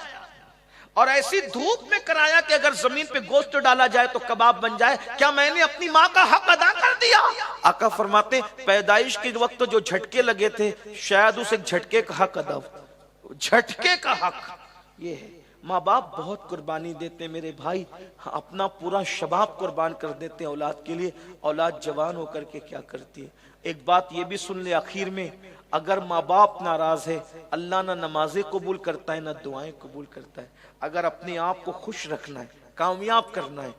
اور ایسی دھوپ میں کرایا کہ اگر زمین پہ گوشت ڈالا جائے تو کباب بن جائے, کیا میں نے اپنی ماں کا حق ادا کر دیا؟ آقا فرماتے پیدائش کے وقت جو جھٹکے لگے تھے شاید اسے جھٹکے کا حق ادا ہو, جھٹکے کا حق یہ ہے. ماں باپ بہت قربانی دیتے ہیں میرے بھائی, اپنا پورا شباب قربان کر دیتے ہیں اولاد کے لیے. اولاد جوان ہو کر کے کیا کرتی ہے؟ ایک بات یہ بھی سن لے آخر میں, اگر ماں باپ ناراض ہے اللہ نہ نمازیں قبول کرتا ہے نہ دعائیں قبول کرتا ہے. اگر اپنے آپ کو خوش رکھنا ہے, کامیاب کرنا ہے,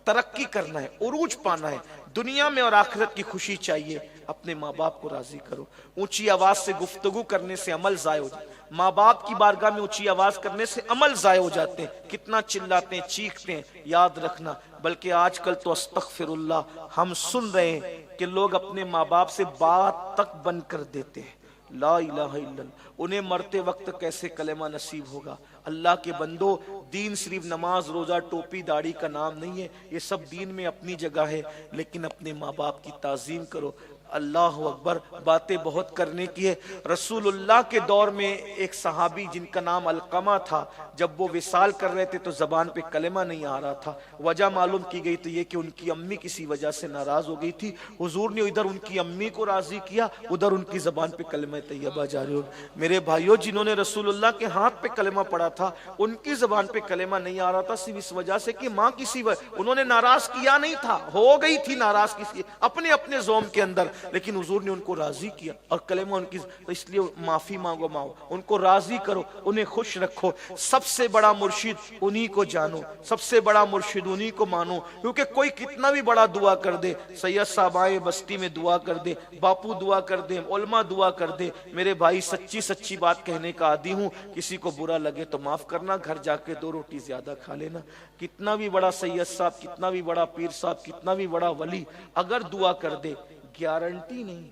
ترقی کرنا ہے, عروج پانا ہے, دنیا میں اور آخرت کی خوشی چاہیے, اپنے ماں باپ کو راضی کرو. اونچی آواز سے گفتگو کرنے سے عمل ضائع ہو جائے, ماں باپ کی بارگاہ میں اونچی آواز کرنے سے عمل ضائع ہو جاتے ہیں. کتنا چلاتے ہیں چیختے ہیں, یاد رکھنا. بلکہ آج کل تو استغفر اللہ ہم سن رہے ہیں کہ لوگ اپنے ماں باپ سے بات تک بند کر دیتے ہیں. لا الہ الا اللہ, انہیں مرتے وقت کیسے کلمہ نصیب ہوگا؟ اللہ کے بندو, دین صرف نماز روزہ ٹوپی داڑھی کا نام نہیں ہے, یہ سب دین میں اپنی جگہ ہے, لیکن اپنے ماں باپ کی تعظیم کرو. اللہ اکبر. باتیں بہت کرنے کی ہے. رسول اللہ کے دور میں ایک صحابی جن کا نام علقمہ تھا, جب وہ وصال کر رہے تھے تو زبان پہ کلمہ نہیں آ رہا تھا. وجہ معلوم کی گئی تو یہ کہ ان کی امی کسی وجہ سے ناراض ہو گئی تھی. حضور نے ادھر ان کی امی کو راضی کیا, ادھر ان کی زبان پہ کلمہ طیبہ جاری ہو. میرے بھائیوں, جنہوں نے رسول اللہ کے ہاتھ پہ کلمہ پڑھا تھا ان کی زبان پہ کلمہ نہیں آ رہا تھا صرف اس وجہ سے کہ ماں کسی انہوں نے ناراض کیا نہیں تھا, ہو گئی تھی ناراض کسی اپنے اپنے زوم کے اندر, لیکن حضور نے ان کو راضی کیا اور کلمہ ان کی, اس لیے معافی مانگو ماں, ان کو راضی کرو, انہیں خوش رکھو. سب سے بڑا مرشد انہی کو جانو, سب سے بڑا مرشد انہی کو مانو, کیونکہ کوئی کتنا بھی بڑا دعا کر دے, سید صاحب آئے بستی میں دعا کر دے, باپو دعا کر دے, علماء دعا کر دے, میرے بھائی سچی سچی بات کہنے کا عادی ہوں, کسی کو برا لگے تو معاف کرنا, گھر جا کے 2 روٹی زیادہ کھا لینا. کتنا بھی بڑا سید صاحب, کتنا بھی بڑا پیر صاحب, کتنا بھی بڑا ولی اگر دعا کر دے, گارنٹی نہیں.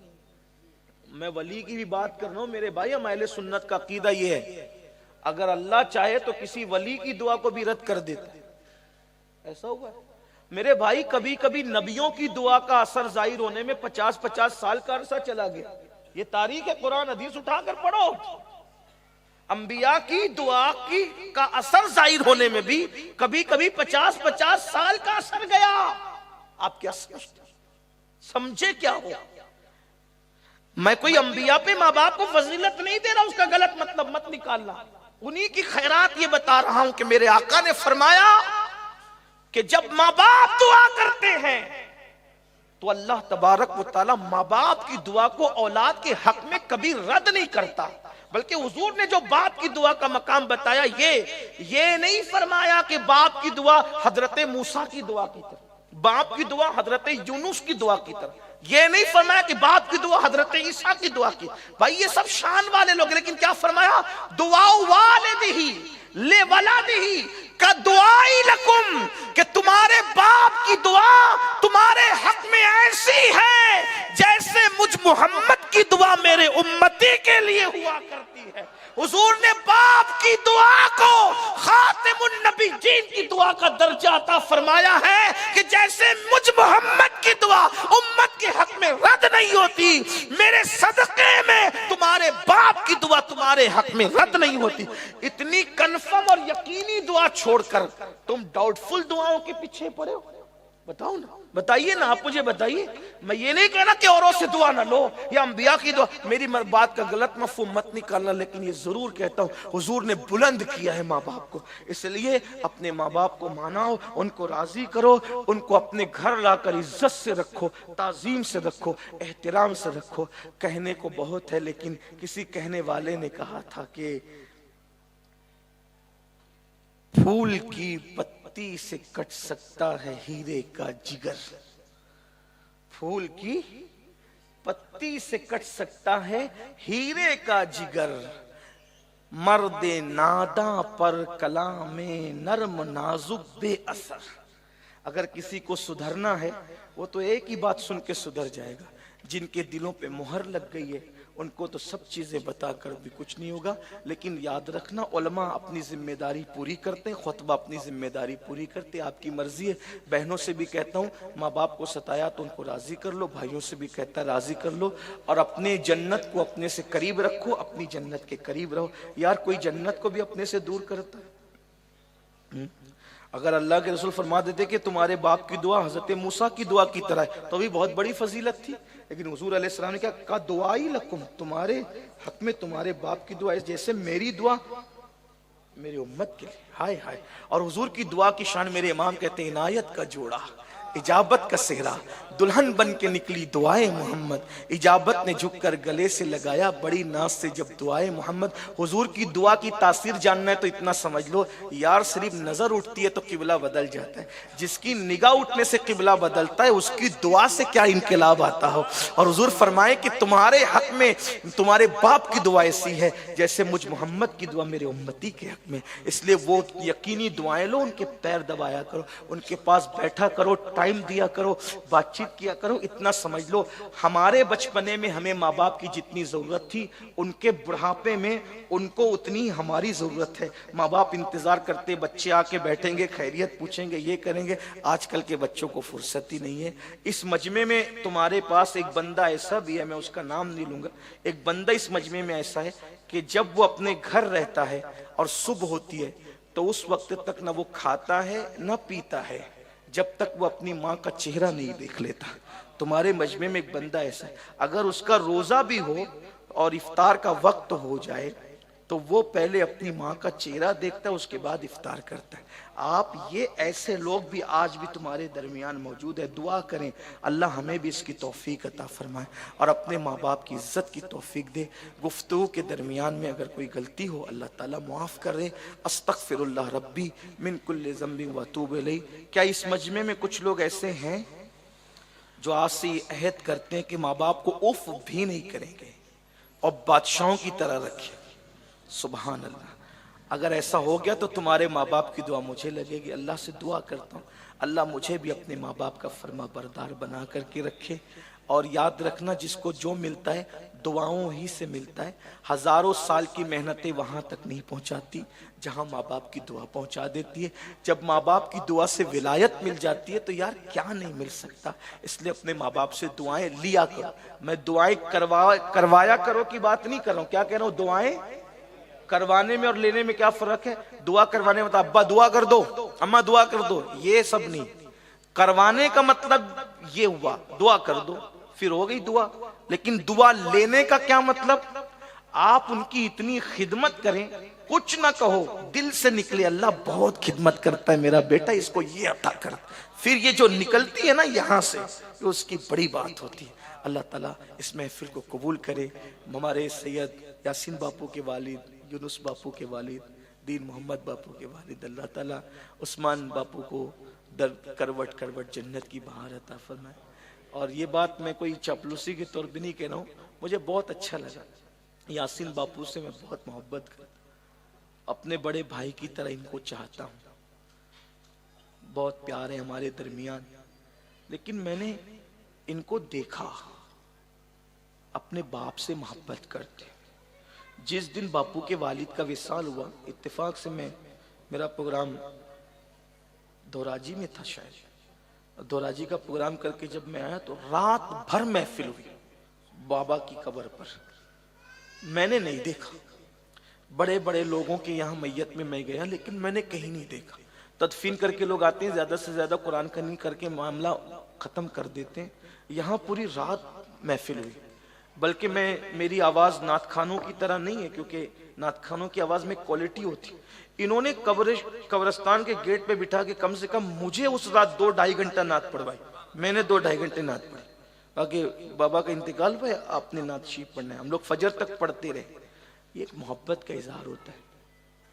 میں ولی کی بھی بات کر رہا ہوں میرے بھائی, ہم اہل سنت کا عقیدہ یہ ہے اگر اللہ چاہے تو کسی ولی کی دعا کو بھی رد کر دیتا ہے. ایسا ہوا ہے میرے بھائی, کبھی کبھی نبیوں کی دعا کا اثر ظاہر ہونے میں 50-50 سال کا عرصہ چلا گیا. یہ تاریخ ہے, قرآن حدیث اٹھا کر پڑھو. انبیاء کی دعا کا اثر ظاہر ہونے میں بھی کبھی کبھی 50-50 سال کا اثر گیا. آپ کیا سمجھے کیا ہو؟ میں کوئی انبیاء پہ ماں باپ کو فضیلت نہیں دے رہا, اس کا غلط مطلب مت نکالنا. انہی کی خیرات یہ بتا رہا ہوں کہ میرے آقا نے فرمایا کہ جب ماں باپ دعا کرتے ہیں تو اللہ تبارک و تعالی ماں باپ کی دعا کو اولاد کے حق میں کبھی رد نہیں کرتا. بلکہ حضور نے جو باپ کی دعا کا مقام بتایا, یہ نہیں فرمایا کہ باپ کی دعا حضرت موسیٰ کی دعا کی طرح. باپ کی دعا حضرت یونس کی دعا کی طرح. یہ نہیں فرمایا کہ باپ کی دعا حضرت عیسیٰ کی دعا کی. بھائی یہ سب شان والے لوگ, لیکن کیا فرمایا؟ دعا والدہ لولدہ کا دعائی لکم, کہ تمہارے باپ کی دعا تمہارے حق میں ایسی ہے جیسے مجھ محمد کی دعا میرے امتی کے لیے ہوا کرتی ہے. حضور نے باپ کی دعا کو خاتم النبیین کی دعا کا درجہ عطا فرمایا ہے کہ جیسے مجھ محمد کی دعا امت کے حق میں رد نہیں ہوتی, میرے صدقے میں تمہارے باپ کی دعا تمہارے حق میں رد نہیں ہوتی. اتنی کنفرم اور یقینی دعا چھوڑ کر تم ڈاؤٹ فل دعاؤں کے پیچھے پڑے ہو. بتاؤ نا, بتائیے نا, آپ مجھے بتائیے. میں یہ نہیں کہنا کہ اوروں سے دعا نہ لو یا انبیاء کی دعا, میری بات کا غلط مفہوم مت نکالنا, لیکن یہ ضرور کہتا ہوں حضور نے بلند کیا ہے ماں باپ کو, اس لیے اپنے ماں باپ کو ماناؤ, ان کو راضی کرو, ان کو اپنے گھر لا کر عزت سے رکھو, تعظیم سے رکھو, احترام سے رکھو. کہنے کو بہت ہے, لیکن کسی کہنے والے نے کہا تھا کہ پھول کی پتی سے کٹ سکتا ہے ہیرے کا جگر, پھول کی پتی سے کٹ سکتا ہے ہیرے کا جگر, مرد ناداں پر کلام نرم نازک بے اثر. اگر کسی کو سدھرنا ہے وہ تو ایک ہی بات سن کے سدھر جائے گا. جن کے دلوں پہ مہر لگ گئی ہے ان کو تو سب چیزیں بتا کر بھی کچھ نہیں ہوگا. لیکن یاد رکھنا, علماء اپنی ذمہ داری پوری کرتے ہیں, خطبہ اپنی ذمہ داری پوری کرتے ہیں. آپ کی مرضی ہے. بہنوں سے بھی کہتا ہوں, ماں باپ کو ستایا تو ان کو راضی کر لو, بھائیوں سے بھی کہتا ہے راضی کر لو, اور اپنے جنت کو اپنے سے قریب رکھو, اپنی جنت کے قریب رہو. یار کوئی جنت کو بھی اپنے سے دور کرتا ہے؟ اگر اللہ کے رسول فرما دیتے کہ تمہارے باپ کی دعا حضرت موسیٰ کی دعا کی طرح ہے تو بھی بہت بڑی فضیلت تھی. لیکن حضور علیہ السلام نے کہا دعائی لکم, تمہارے حق میں تمہارے باپ کی دعا جیسے میری دعا میری امت کے لیے. ہائے ہائے. اور حضور کی دعا کی شان میرے امام کہتے ہیں عنایت کا جوڑا, اجابت کا سہرا, دلہن بن کے نکلی دعائے محمد, اجابت نے جھک کر گلے سے لگایا بڑی ناز سے جب دعائے محمد. حضور کی دعا کی تاثیر جاننا ہے تو اتنا سمجھ لو یار, صرف نظر اٹھتی ہے تو قبلہ بدل جاتا ہے. جس کی نگاہ اٹھنے سے قبلہ بدلتا ہے اس کی دعا سے کیا انقلاب آتا ہو. اور حضور فرمائے کہ تمہارے حق میں تمہارے باپ کی دعا ایسی ہے جیسے مجھ محمد کی دعا میرے امتی کے حق میں. اس لیے وہ یقینی دعائیں لو, ان کے پیر دبایا کرو, ان کے پاس بیٹھا کرو, ٹائم دیا کرو, بات چیت کیا کرو. اتنا سمجھ لو ہمارے بچپنے میں ہمیں ماں باپ کی جتنی ضرورت تھی ان کے بڑھاپے میں ان کو اتنی ہماری ضرورت ہے. ماں باپ انتظار کرتے بچے آ کے بیٹھیں گے, خیریت پوچھیں گے, یہ کریں گے. آج کل کے بچوں کو فرصت ہی نہیں ہے. اس مجمع میں تمہارے پاس ایک بندہ ایسا بھی ہے, میں اس کا نام نہیں لوں گا, ایک بندہ اس مجمع میں ایسا ہے کہ جب وہ اپنے گھر رہتا ہے اور صبح ہوتی ہے تو اس وقت تک نہ وہ کھاتا ہے نہ پیتا ہے جب تک وہ اپنی ماں کا چہرہ نہیں دیکھ لیتا. تمہارے مجمع میں ایک بندہ ایسا ہے, اگر اس کا روزہ بھی ہو اور افطار کا وقت ہو جائے تو وہ پہلے اپنی ماں کا چہرہ دیکھتا ہے, اس کے بعد افطار کرتا ہے. آپ یہ ایسے لوگ بھی آج بھی تمہارے درمیان موجود ہے. دعا کریں اللہ ہمیں بھی اس کی توفیق عطا فرمائے اور اپنے ماں باپ کی عزت کی توفیق دے. گفتگو کے درمیان میں اگر کوئی غلطی ہو اللہ تعالیٰ معاف کر دے. استغفر اللہ ربی من کل ذنب واتوب الیہ. کیا اس مجمع میں کچھ لوگ ایسے ہیں جو آج سے یہ عہد کرتے ہیں کہ ماں باپ کو اف بھی نہیں کریں گے اور بادشاہوں کی طرح رکھیں؟ سبحان اللہ. اگر ایسا ہو گیا تو تمہارے ماں باپ کی دعا مجھے لگے گی. اللہ سے دعا کرتا ہوں اللہ مجھے بھی اپنے ماں باپ کا فرما بردار بنا کر کے رکھے. اور یاد رکھنا جس کو جو ملتا ہے دعاؤں ہی سے ملتا ہے. ہزاروں سال کی محنتیں وہاں تک نہیں پہنچاتی جہاں ماں باپ کی دعا پہنچا دیتی ہے. جب ماں باپ کی دعا سے ولایت مل جاتی ہے تو یار کیا نہیں مل سکتا. اس لیے اپنے ماں باپ سے دعائیں لیا کرو. میں دعائیں کروایا کرو کی بات نہیں کر رہا ہوں. کیا کہہ رہا ہوں, دعائیں کروانے میں اور لینے میں کیا فرق ہے. دعا کروانے میں ابا دعا کر دو, اماں دعا کر دو, یہ سب نہیں. کروانے کا مطلب یہ ہوا دعا کر دو پھر ہو گئی دعا. لیکن دعا لینے کا کیا مطلب, آپ ان کی اتنی خدمت کریں, کچھ نہ کہو, دل سے نکلے اللہ بہت خدمت کرتا ہے میرا بیٹا, اس کو یہ عطا کر. پھر یہ جو نکلتی ہے نا یہاں سے اس کی بڑی بات ہوتی ہے. اللہ تعالیٰ اس محفل کو قبول کرے. ہمارے سید یاسین باپو کے والد, یونس باپو کے والد, دین محمد باپو کے والد, اللہ تعالیٰ عثمان باپو کو در کروٹ کروٹ جنت کی بہار عطا فرمائے. اور یہ بات میں کوئی چاپلوسی کے طور پہ نہیں کہہ رہا ہوں, مجھے بہت اچھا لگا. یاسین باپو سے میں بہت محبت کرتا ہوں, اپنے بڑے بھائی کی طرح ان کو چاہتا ہوں, بہت پیار ہے ہمارے درمیان. لیکن میں نے ان کو دیکھا اپنے باپ سے محبت کرتے. جس دن باپو کے والد کا وصال ہوا, اتفاق سے میرا پروگرام دھوراجی میں تھا, شاید دھوراجی کا پروگرام کر کے جب میں آیا تو رات بھر محفل ہوئی بابا کی قبر پر. میں نے نہیں دیکھا, بڑے بڑے لوگوں کے یہاں میت میں گیا لیکن میں نے کہیں نہیں دیکھا. تدفین کر کے لوگ آتے ہیں, زیادہ سے زیادہ قرآن خوانی کر کے معاملہ ختم کر دیتے ہیں. یہاں پوری رات محفل ہوئی. بلکہ میری آواز نعت خوانوں کی طرح نہیں ہے, کیونکہ نعت خوانوں کی آواز میں کوالٹی ہوتی. انہوں نے قبرستان کے گیٹ پہ بٹھا کے کم سے کم مجھے اس رات 2-2.5 گھنٹہ نعت پڑھوائی. میں نے 2-2.5 گھنٹے نعت پڑھی. کہ بابا کا انتقال ہوا ہے, آپ نے نعت شریف پڑھنا ہے. ہم لوگ فجر تک پڑھتے رہے. یہ ایک محبت کا اظہار ہوتا ہے.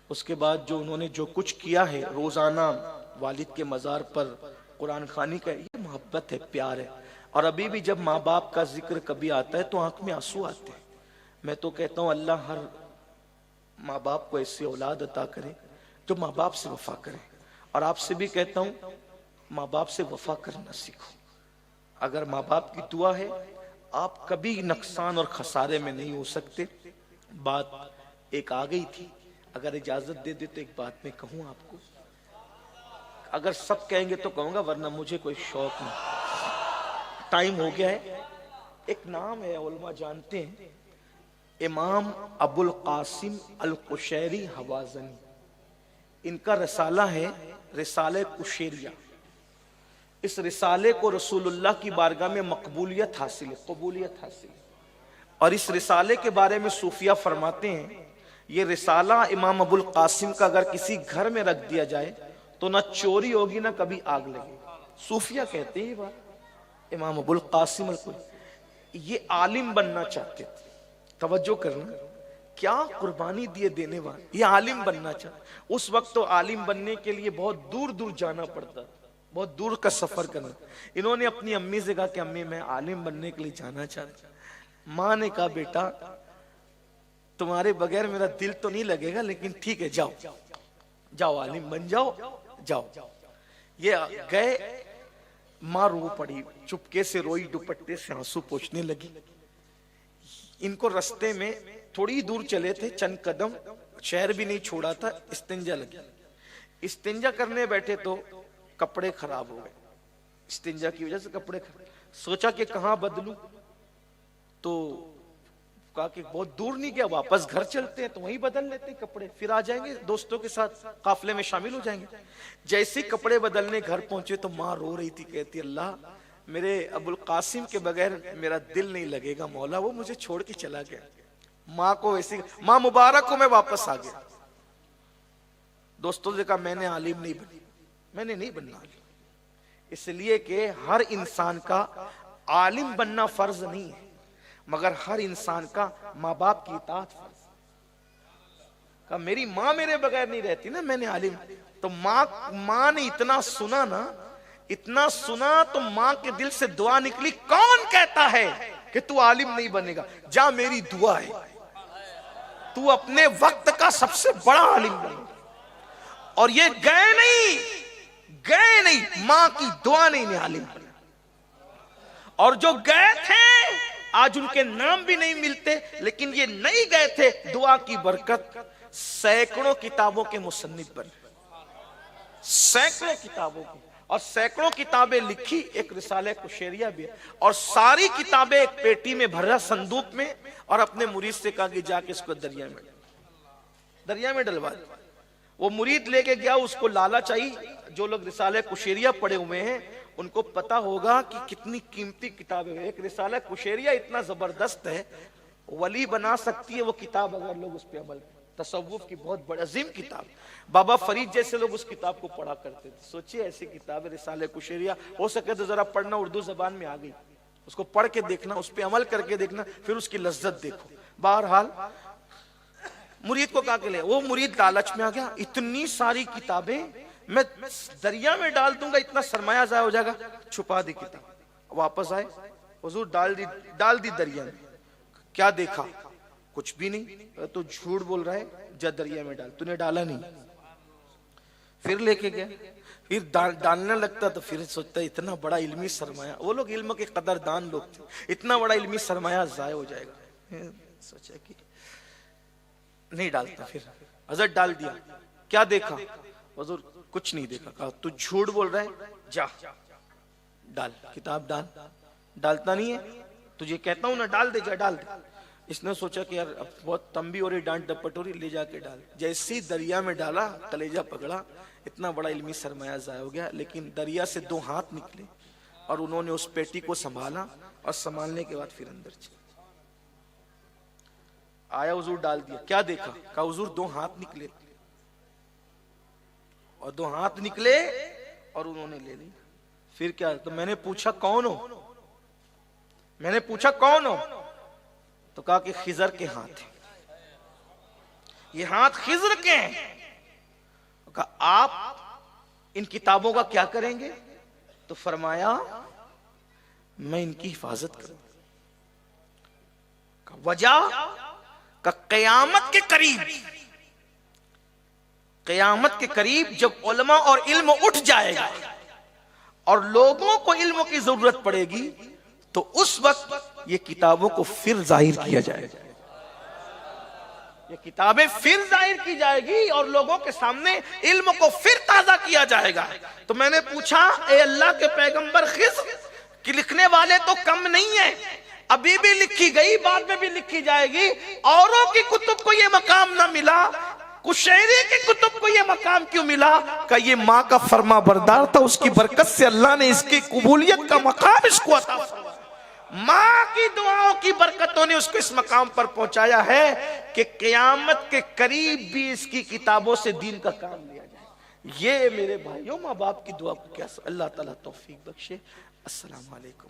اس کے بعد جو انہوں نے جو کچھ کیا ہے روزانہ والد کے مزار پر قرآن خوانی کا, یہ محبت ہے, پیار ہے. اور ابھی بھی جب ماں باپ کا ذکر کبھی آتا ہے تو آنکھ میں آنسو آتے ہیں. میں تو کہتا ہوں اللہ ہر ماں باپ کو ایسی اولاد عطا کرے جو ماں باپ سے وفا کرے. اور آپ سے بھی کہتا ہوں ماں باپ سے وفا کرنا سیکھو. اگر ماں باپ کی دعا ہے آپ کبھی نقصان اور خسارے میں نہیں ہو سکتے. بات ایک آ گئی تھی, اگر اجازت دے دے تو ایک بات میں کہوں آپ کو. اگر سب کہیں گے تو کہوں گا, ورنہ مجھے کوئی شوق نہیں. ٹائم ہو گیا ہے. ایک نام ہے, علماء جانتے ہیں, امام ابو القاسم القشیری حوازنی. ان کا رسالہ ہے رسالہ قشیریہ. اس رسالے کو رسول اللہ کی بارگاہ میں مقبولیت حاصل ہے, قبولیت حاصل ہے. اور اس رسالے کے بارے میں صوفیہ فرماتے ہیں یہ رسالہ امام ابو القاسم کا اگر کسی گھر میں رکھ دیا جائے تو نہ چوری ہوگی نہ کبھی آگ لگے. صوفیہ کہتے ہیں یہ بات. امام ابو القاسم یہ عالم بننا چاہتے تھے. توجہ کرنا, کیا قربانی دیے دینے والے. یہ عالم بننا چاہتے. اس وقت تو عالم بننے کے لیے بہت دور دور جانا پڑتا, بہت دور کا سفر کرنا. انہوں نے اپنی امی سے کہا کہ امی میں عالم بننے کے لیے جانا چاہتا. ماں نے کہا بیٹا تمہارے بغیر میرا دل تو نہیں لگے گا, لیکن ٹھیک ہے جاؤ جاؤ عالم بن جاؤ جاؤ. یہ گئے, ماں رو پڑی, چپکے سے روئی, دوپٹے سے آنسو پوچھنے لگی. ان کو رستے میں تھوڑی دور چلے تھے, چند قدم, شہر بھی نہیں چھوڑا تھا, استنجا لگی. استنجا کرنے بیٹھے تو کپڑے خراب ہو گئے. استنجا کی وجہ سے کپڑے خراب. سوچا کہ کہاں بدلوں, تو کہا کہ بہت دور نہیں گیا, واپس گھر چلتے ہیں تو وہیں بدل لیتے ہیں کپڑے, پھر آ جائیں گے دوستوں کے ساتھ قافلے میں شامل ہو جائیں گے. جیسے کپڑے بدلنے گھر پہنچے تو ماں رو رہی تھی, کہتی اللہ میرے ابو القاسم کے بغیر میرا دل نہیں لگے گا مولا, وہ مجھے چھوڑ کے چلا گیا. ماں کو ایسی, ماں مبارک کو میں واپس آ گیا. دوستوں نے کہا میں نے عالم نہیں بنی, میں نے نہیں بننا عالم, اس لیے کہ ہر انسان کا عالم بننا فرض نہیں ہے, مگر ہر انسان کا ماں باپ کی اطاعت فرض. کہا میری ماں میرے بغیر نہیں رہتی نا, میں نے عالم. تو ماں نے اتنا سنا نا, اتنا سنا تو ماں کے دل سے دعا نکلی, کون کہتا ہے کہ تو عالم نہیں بنے گا, جا میری دعا ہے تو اپنے وقت کا سب سے بڑا عالم بنے گا. اور یہ گئے نہیں, ماں کی دعا نے انہیں عالم بنا. اور جو گئے تھے آج ان کے نام بھی نہیں ملتے, لیکن یہ نہیں گئے تھے, دعا کی برکت سینکڑوں کتابوں کے مصنف بنے, سینکڑوں کتابوں کی, اور سینکڑوں کتابیں لکھی. ایک رسالہ قشیریہ بھی ہے, اور ساری کتابیں ایک پیٹی میں بھرا, صندوق میں, اور اپنے مرید سے کہا کہ جا کے اس کو دریا میں ڈلوا دے. وہ مرید لے کے گیا, اس کو لالچ آئی. جو لوگ رسالہ قشیریہ پڑھے ہوئے ہیں ان کو پتا ہوگا کہ کتنی قیمتی کتاب ہے. ایک رسالہ قشیریہ اتنا زبردست ہے, ولی بنا سکتی ہے وہ کتاب اگر لوگ اس پہ عمل کریں. تصوف کی بہت بڑی عظیم کتاب. بابا فرید جیسے لوگ اس کتاب کو پڑھا کرتے تھے. سوچئے ایسی کتاب ہے رسالہ قشیریہ, ہو سکے تو ذرا پڑھنا, اردو زبان میں آ گئی, اس کو پڑھ کے دیکھنا, اس پہ عمل کر کے دیکھنا, پھر اس کی لذت دیکھو. بہرحال مرید کو کہا کہ لے, وہ مرید لالچ میں آ گیا. اتنی ساری کتابیں میں دریا میں ڈال دوں گا اتنا سرمایہ ضائع ہو جائے گا. چھپا دی کتاب. واپس آئے, حضور ڈال دی دریا میں. کیا دیکھا؟ کچھ بھی نہیں. تو جھوٹ بول رہا ہے, جا دریا میں ڈال. تو نے ڈالا نہیں. پھر لے کے گیا, پھر ڈالنے لگتا تو پھر سوچتا اتنا بڑا علمی سرمایہ, وہ لوگ علم کے قدردان لوگ تھے, اتنا بڑا علمی سرمایہ ضائع ہو جائے گا. سوچا کہ نہیں ڈالتا. پھر حضرت ڈال دیا. کیا دیکھا؟ حضور کچھ نہیں دیکھا. کہا تو جھوٹ بول رہا ہے, جا ڈال کتاب ڈال. ڈالتا نہیں ہے, تجھے کہتا ہوں نا ڈال دے, جا ڈال دے. اس نے سوچا کہ یار اب بہت تنبیہ ہو رہی, ڈانٹ ڈپٹ ہو رہی, لے جا کے ڈال. جیسی دریا میں ڈالا, کلیجہ پکڑا, اتنا بڑا علمی سرمایہ ضائع ہو گیا. لیکن دریا سے 2 ہاتھ نکلے اور انہوں نے اس پیٹی کو سنبھالا, اور سنبھالنے کے بعد پھر اندر چلے. آیا حضور ڈال دیا. کیا دیکھا؟ کہا حضور 2 ہاتھ نکلے, اور 2 ہاتھ نکلے اور انہوں نے لے لی. پھر کیا؟ تو میں نے پوچھا کون ہو؟ میں نے پوچھا کون ہو؟ تو کہا کہ خضر کے ہاتھ ہیں, یہ ہاتھ خضر کے ہیں. کہا آپ ان کتابوں کا کیا کریں گے؟ تو فرمایا میں ان کی حفاظت کروں. وجہ کہ قیامت کے قریب جب علماء اور علم اٹھ جائے گا اور لوگوں کو علم کی ضرورت پڑے گی, تو اس وقت یہ کتابوں کو پھر ظاہر کیا جائے گا. یہ کتابیں پھر ظاہر کی جائے گی اور لوگوں کے سامنے علم کو پھر تازہ کیا جائے گا. تو میں نے پوچھا اے اللہ کے پیغمبر, خضر کہ لکھنے والے تو کم نہیں ہیں, ابھی بھی لکھی گئی, بعد میں بھی لکھی جائے گی, اوروں کی کتب کو یہ مقام نہ ملا, کشیری کی کتب کو یہ مقام کیوں ملا؟ کہ یہ ماں کا فرما بردار تھا, اس کی برکت سے اللہ نے اس کی قبولیت کا مقام اس کو عطا فرمایا. ماں کی دعاؤں کی برکتوں نے اس کو اس مقام پر پہنچایا ہے کہ قیامت کے قریب بھی اس کی کتابوں سے دین کا کام لیا جائے. یہ میرے بھائیوں, ماں باپ کی دعا کو کیا اللہ تعالیٰ توفیق بخشے. السلام علیکم.